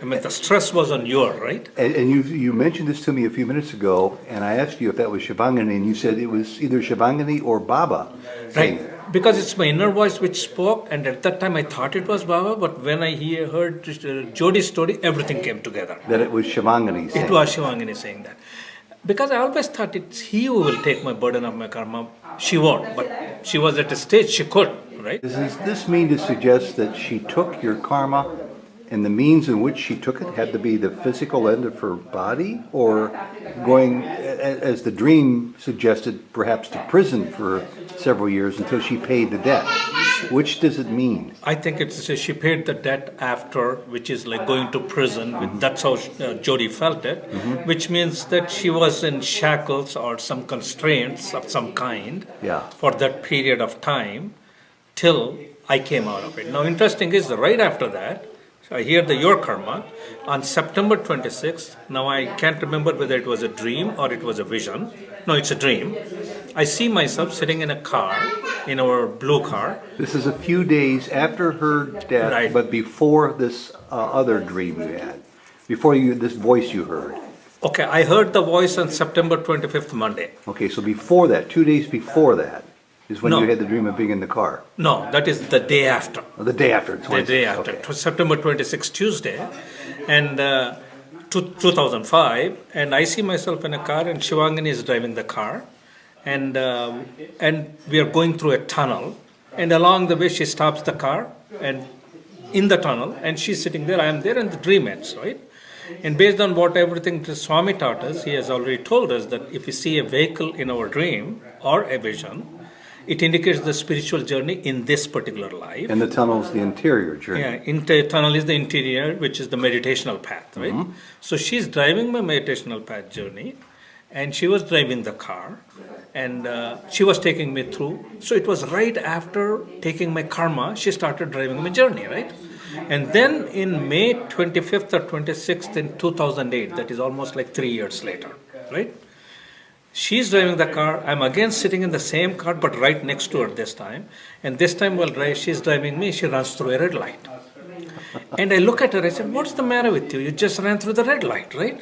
I mean, the stress was on your, right? And you mentioned this to me a few minutes ago, and I asked you if that was Shivangani, and you said it was either Shivangani or Baba. Right. Because it's my inner voice which spoke, and at that time I thought it was Baba, but when I heard Jodi's story, everything came together. That it was Shivangani saying. It was Shivangani saying that. Because I always thought it's he who will take my burden of my karma. She won't, but she was at a stage she could, right? Does this mean to suggest that she took your karma, and the means in which she took it had to be the physical end of her body, or going, as the dream suggested, perhaps to prison for several years until she paid the debt? Which does it mean? I think it's she paid the debt after, which is like going to prison. That's how Jodi felt it, which means that she was in shackles or some constraints of some kind for that period of time till I came out of it. Now, interesting is right after that, I hear the your karma on September 26th. Now I can't remember whether it was a dream or it was a vision. No, it's a dream. I see myself sitting in a car, in our blue car. This is a few days after her death, Right. but before this other dream you had, before this voice you heard. Okay, I heard the voice on September 25th, Monday. Okay, so before that, 2 days before that, is when No. you had the dream of being in the car. No, that is the day after. Oh, the day after. The day after. Okay. It was September 26th, Tuesday, and 2005. And I see myself in a car, and Shivangani is driving the car, and we are going through a tunnel. And along the way, she stops the car, and in the tunnel, and she's sitting there. I am there, and the dream ends, right? And based on what everything the Swami taught us, he has already told us that if we see a vehicle in our dream or a vision, it indicates the spiritual journey in this particular life. And the tunnel is the interior journey. Yeah, tunnel is the interior, which is the meditational path, right? So she's driving my meditational path journey, and she was driving the car, and she was taking me through. So it was right after taking my karma, she started driving my journey, right? And then in May 25th or 26th in 2008, that is almost like 3 years later, right? She's driving the car. I'm again sitting in the same car, but right next to her this time. And this time while she's driving me, she runs through a red light. And I look at her, I said, what's the matter with you? You just ran through the red light, right?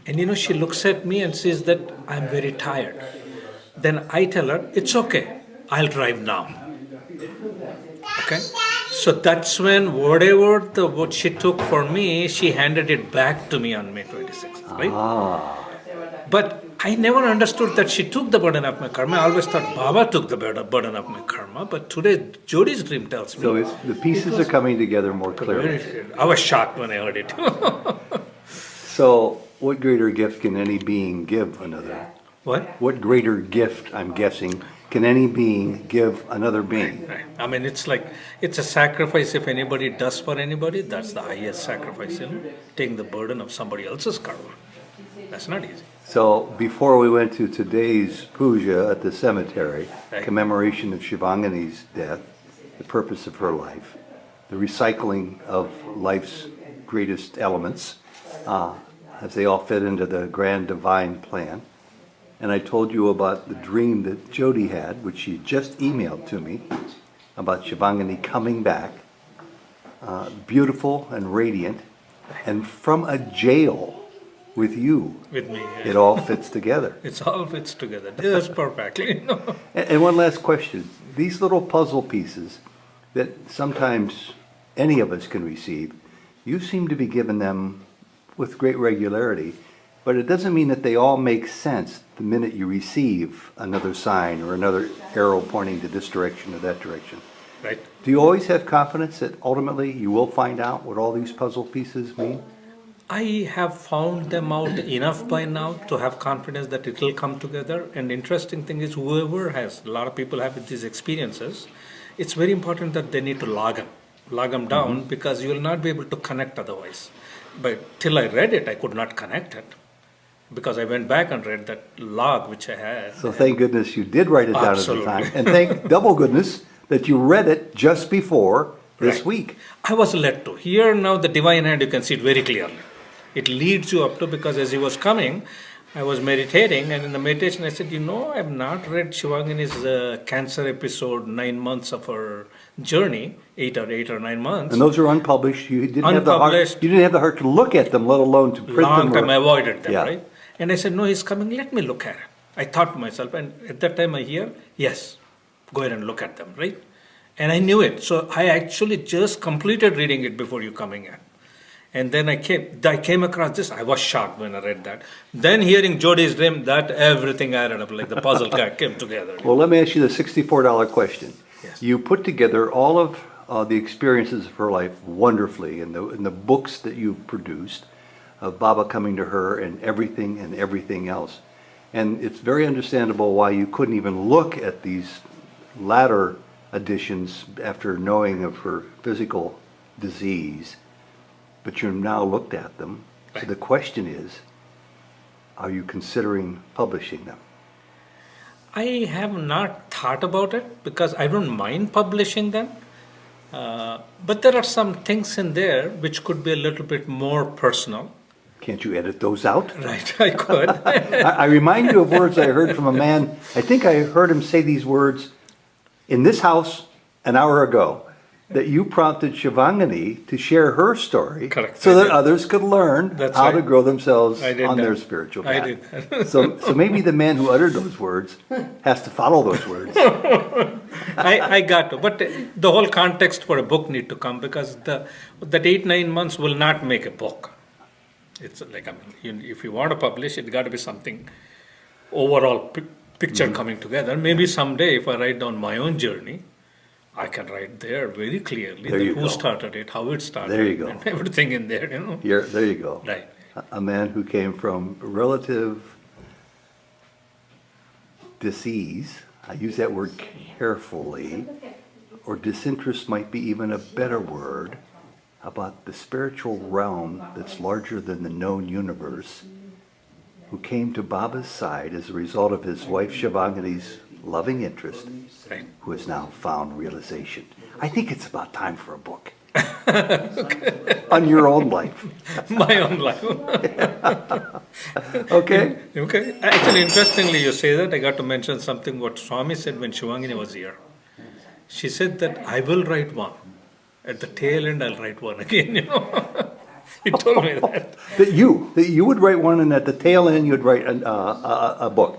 And she looks at me and says that I'm very tired. Then I tell her, it's okay, I'll drive now. Okay? So that's when what she took for me, she handed it back to me on May 26th, right? But I never understood that she took the burden of my karma. I always thought Baba took the burden of my karma. But today, Jodi's dream tells me. So the pieces are coming together more clearly. I was shocked when I heard it. So what greater gift can any being give another? What? What greater gift, I'm guessing, can any being give another being? Right. I mean, it's a sacrifice. If anybody does for anybody, that's the highest sacrifice, taking the burden of somebody else's karma. That's not easy. So before we went to today's puja at the cemetery, Right. commemoration of Shivangani's death, the purpose of her life, the recycling of life's greatest elements, as they all fit into the grand divine plan. And I told you about the dream that Jodi had, which she just emailed to me, about Shivangani coming back, beautiful and radiant, and from a jail with you. With me. Yeah. It all fits together. It all fits together. Yes, perfectly. And one last question. These little puzzle pieces that sometimes any of us can receive, you seem to be given them with great regularity, but it doesn't mean that they all make sense the minute you receive another sign or another arrow pointing to this direction or that direction. Right. Do you always have confidence that ultimately you will find out what all these puzzle pieces mean? I have found them out enough by now to have confidence that it will come together. And interesting thing is, whoever has, a lot of people have these experiences, it's very important that they need to log them down, because you will not be able to connect otherwise. But till I read it, I could not connect it, because I went back and read that log which I had. So thank goodness you did write it down Absolutely. at the time. And thank double goodness that you read it just before this Right. week. I was led to. Here now the divine hand, you can see it very clearly. It leads you up to, because as he was coming, I was meditating, and in the meditation I said, I have not read Shivangini's cancer episode, 9 months of her journey, 8 or 9 months. And those are unpublished. You didn't have the heart. Unpublished. You didn't have the heart to look at them, let alone to print Long them. time I avoided them, Yeah. right? And I said, no, he's coming, let me look at it. I thought to myself, and at that time I hear, yes, go ahead and look at them, right? And I knew it. So I actually just completed reading it before you coming in. And then I came across this. I was shocked when I read that. Then hearing Jodi's dream, that everything added up, like the puzzle came together. Well, let me ask you the $64 question. Yes. You put together all of the experiences of her life wonderfully in the books that you produced, of Baba coming to her and everything else. And it's very understandable why you couldn't even look at these latter editions after knowing of her physical disease, but you've now looked at them. So the question is, are you considering publishing them? I have not thought about it because I don't mind publishing them. But there are some things in there which could be a little bit more personal. Can't you edit those out? Right, I could. I remind you of words I heard from a man. I think I heard him say these words in this house an hour ago, that you prompted Shivangini to share her story. Correct. So that others could learn how to grow themselves on their spiritual path. I did that. So maybe the man who uttered those words has to follow those words. I got to. But the whole context for a book need to come, because that 8-9 months will not make a book. It's like, if you want to publish, it got to be something overall picture coming together. Maybe someday, if I write down my own journey, I can write there very clearly who started it, how it started. There you go. And everything in there, There you go. Right. A man who came from relative disease, I use that word carefully, or disinterest might be even a better word, about the spiritual realm that's larger than the known universe, who came to Baba's side as a result of his wife Shivangini's loving interest, who has now found realization. I think it's about time for a book. On your own life. My own life. Okay. Okay. Actually, interestingly, you say that. I got to mention something what Swami said when Shivangini was here. She said that I will write one. At the tail end, I'll write one again, He told me that. That you would write one, and at the tail end, you'd write a book.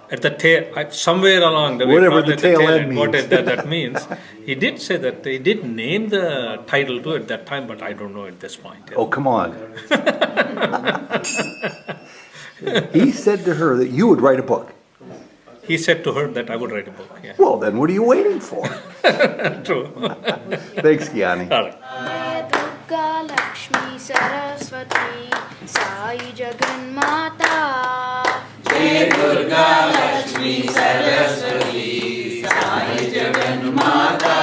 At the tail, somewhere along the way, whatever the tail end means. What that means. He did say that, he did name the title to it that time, but I don't know at this point. Oh, come on. He said to her that you would write a book. He said to her that I would write a book. Yeah. Well, then what are you waiting for? True. Thanks, Gyani. All right. Durga Lakshmi Saraswati Sai Jagan Mata. Jai Durga Lakshmi Saraswati Sai Jagan Mata.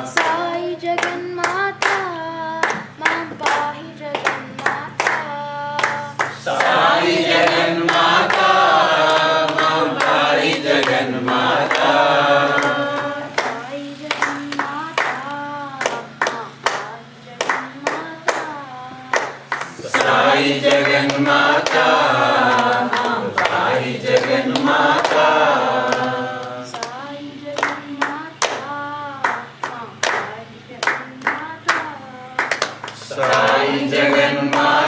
Sai Jagan Mata Mam Pahi Jagan Mata. Sai Jagan Mata Mam Pahi Jagan Mata. Sai Jagan Mata, Sai Jagan Mata, Sai Jagan Mata, Sai Jagan Mata, Sai Jagan Mata.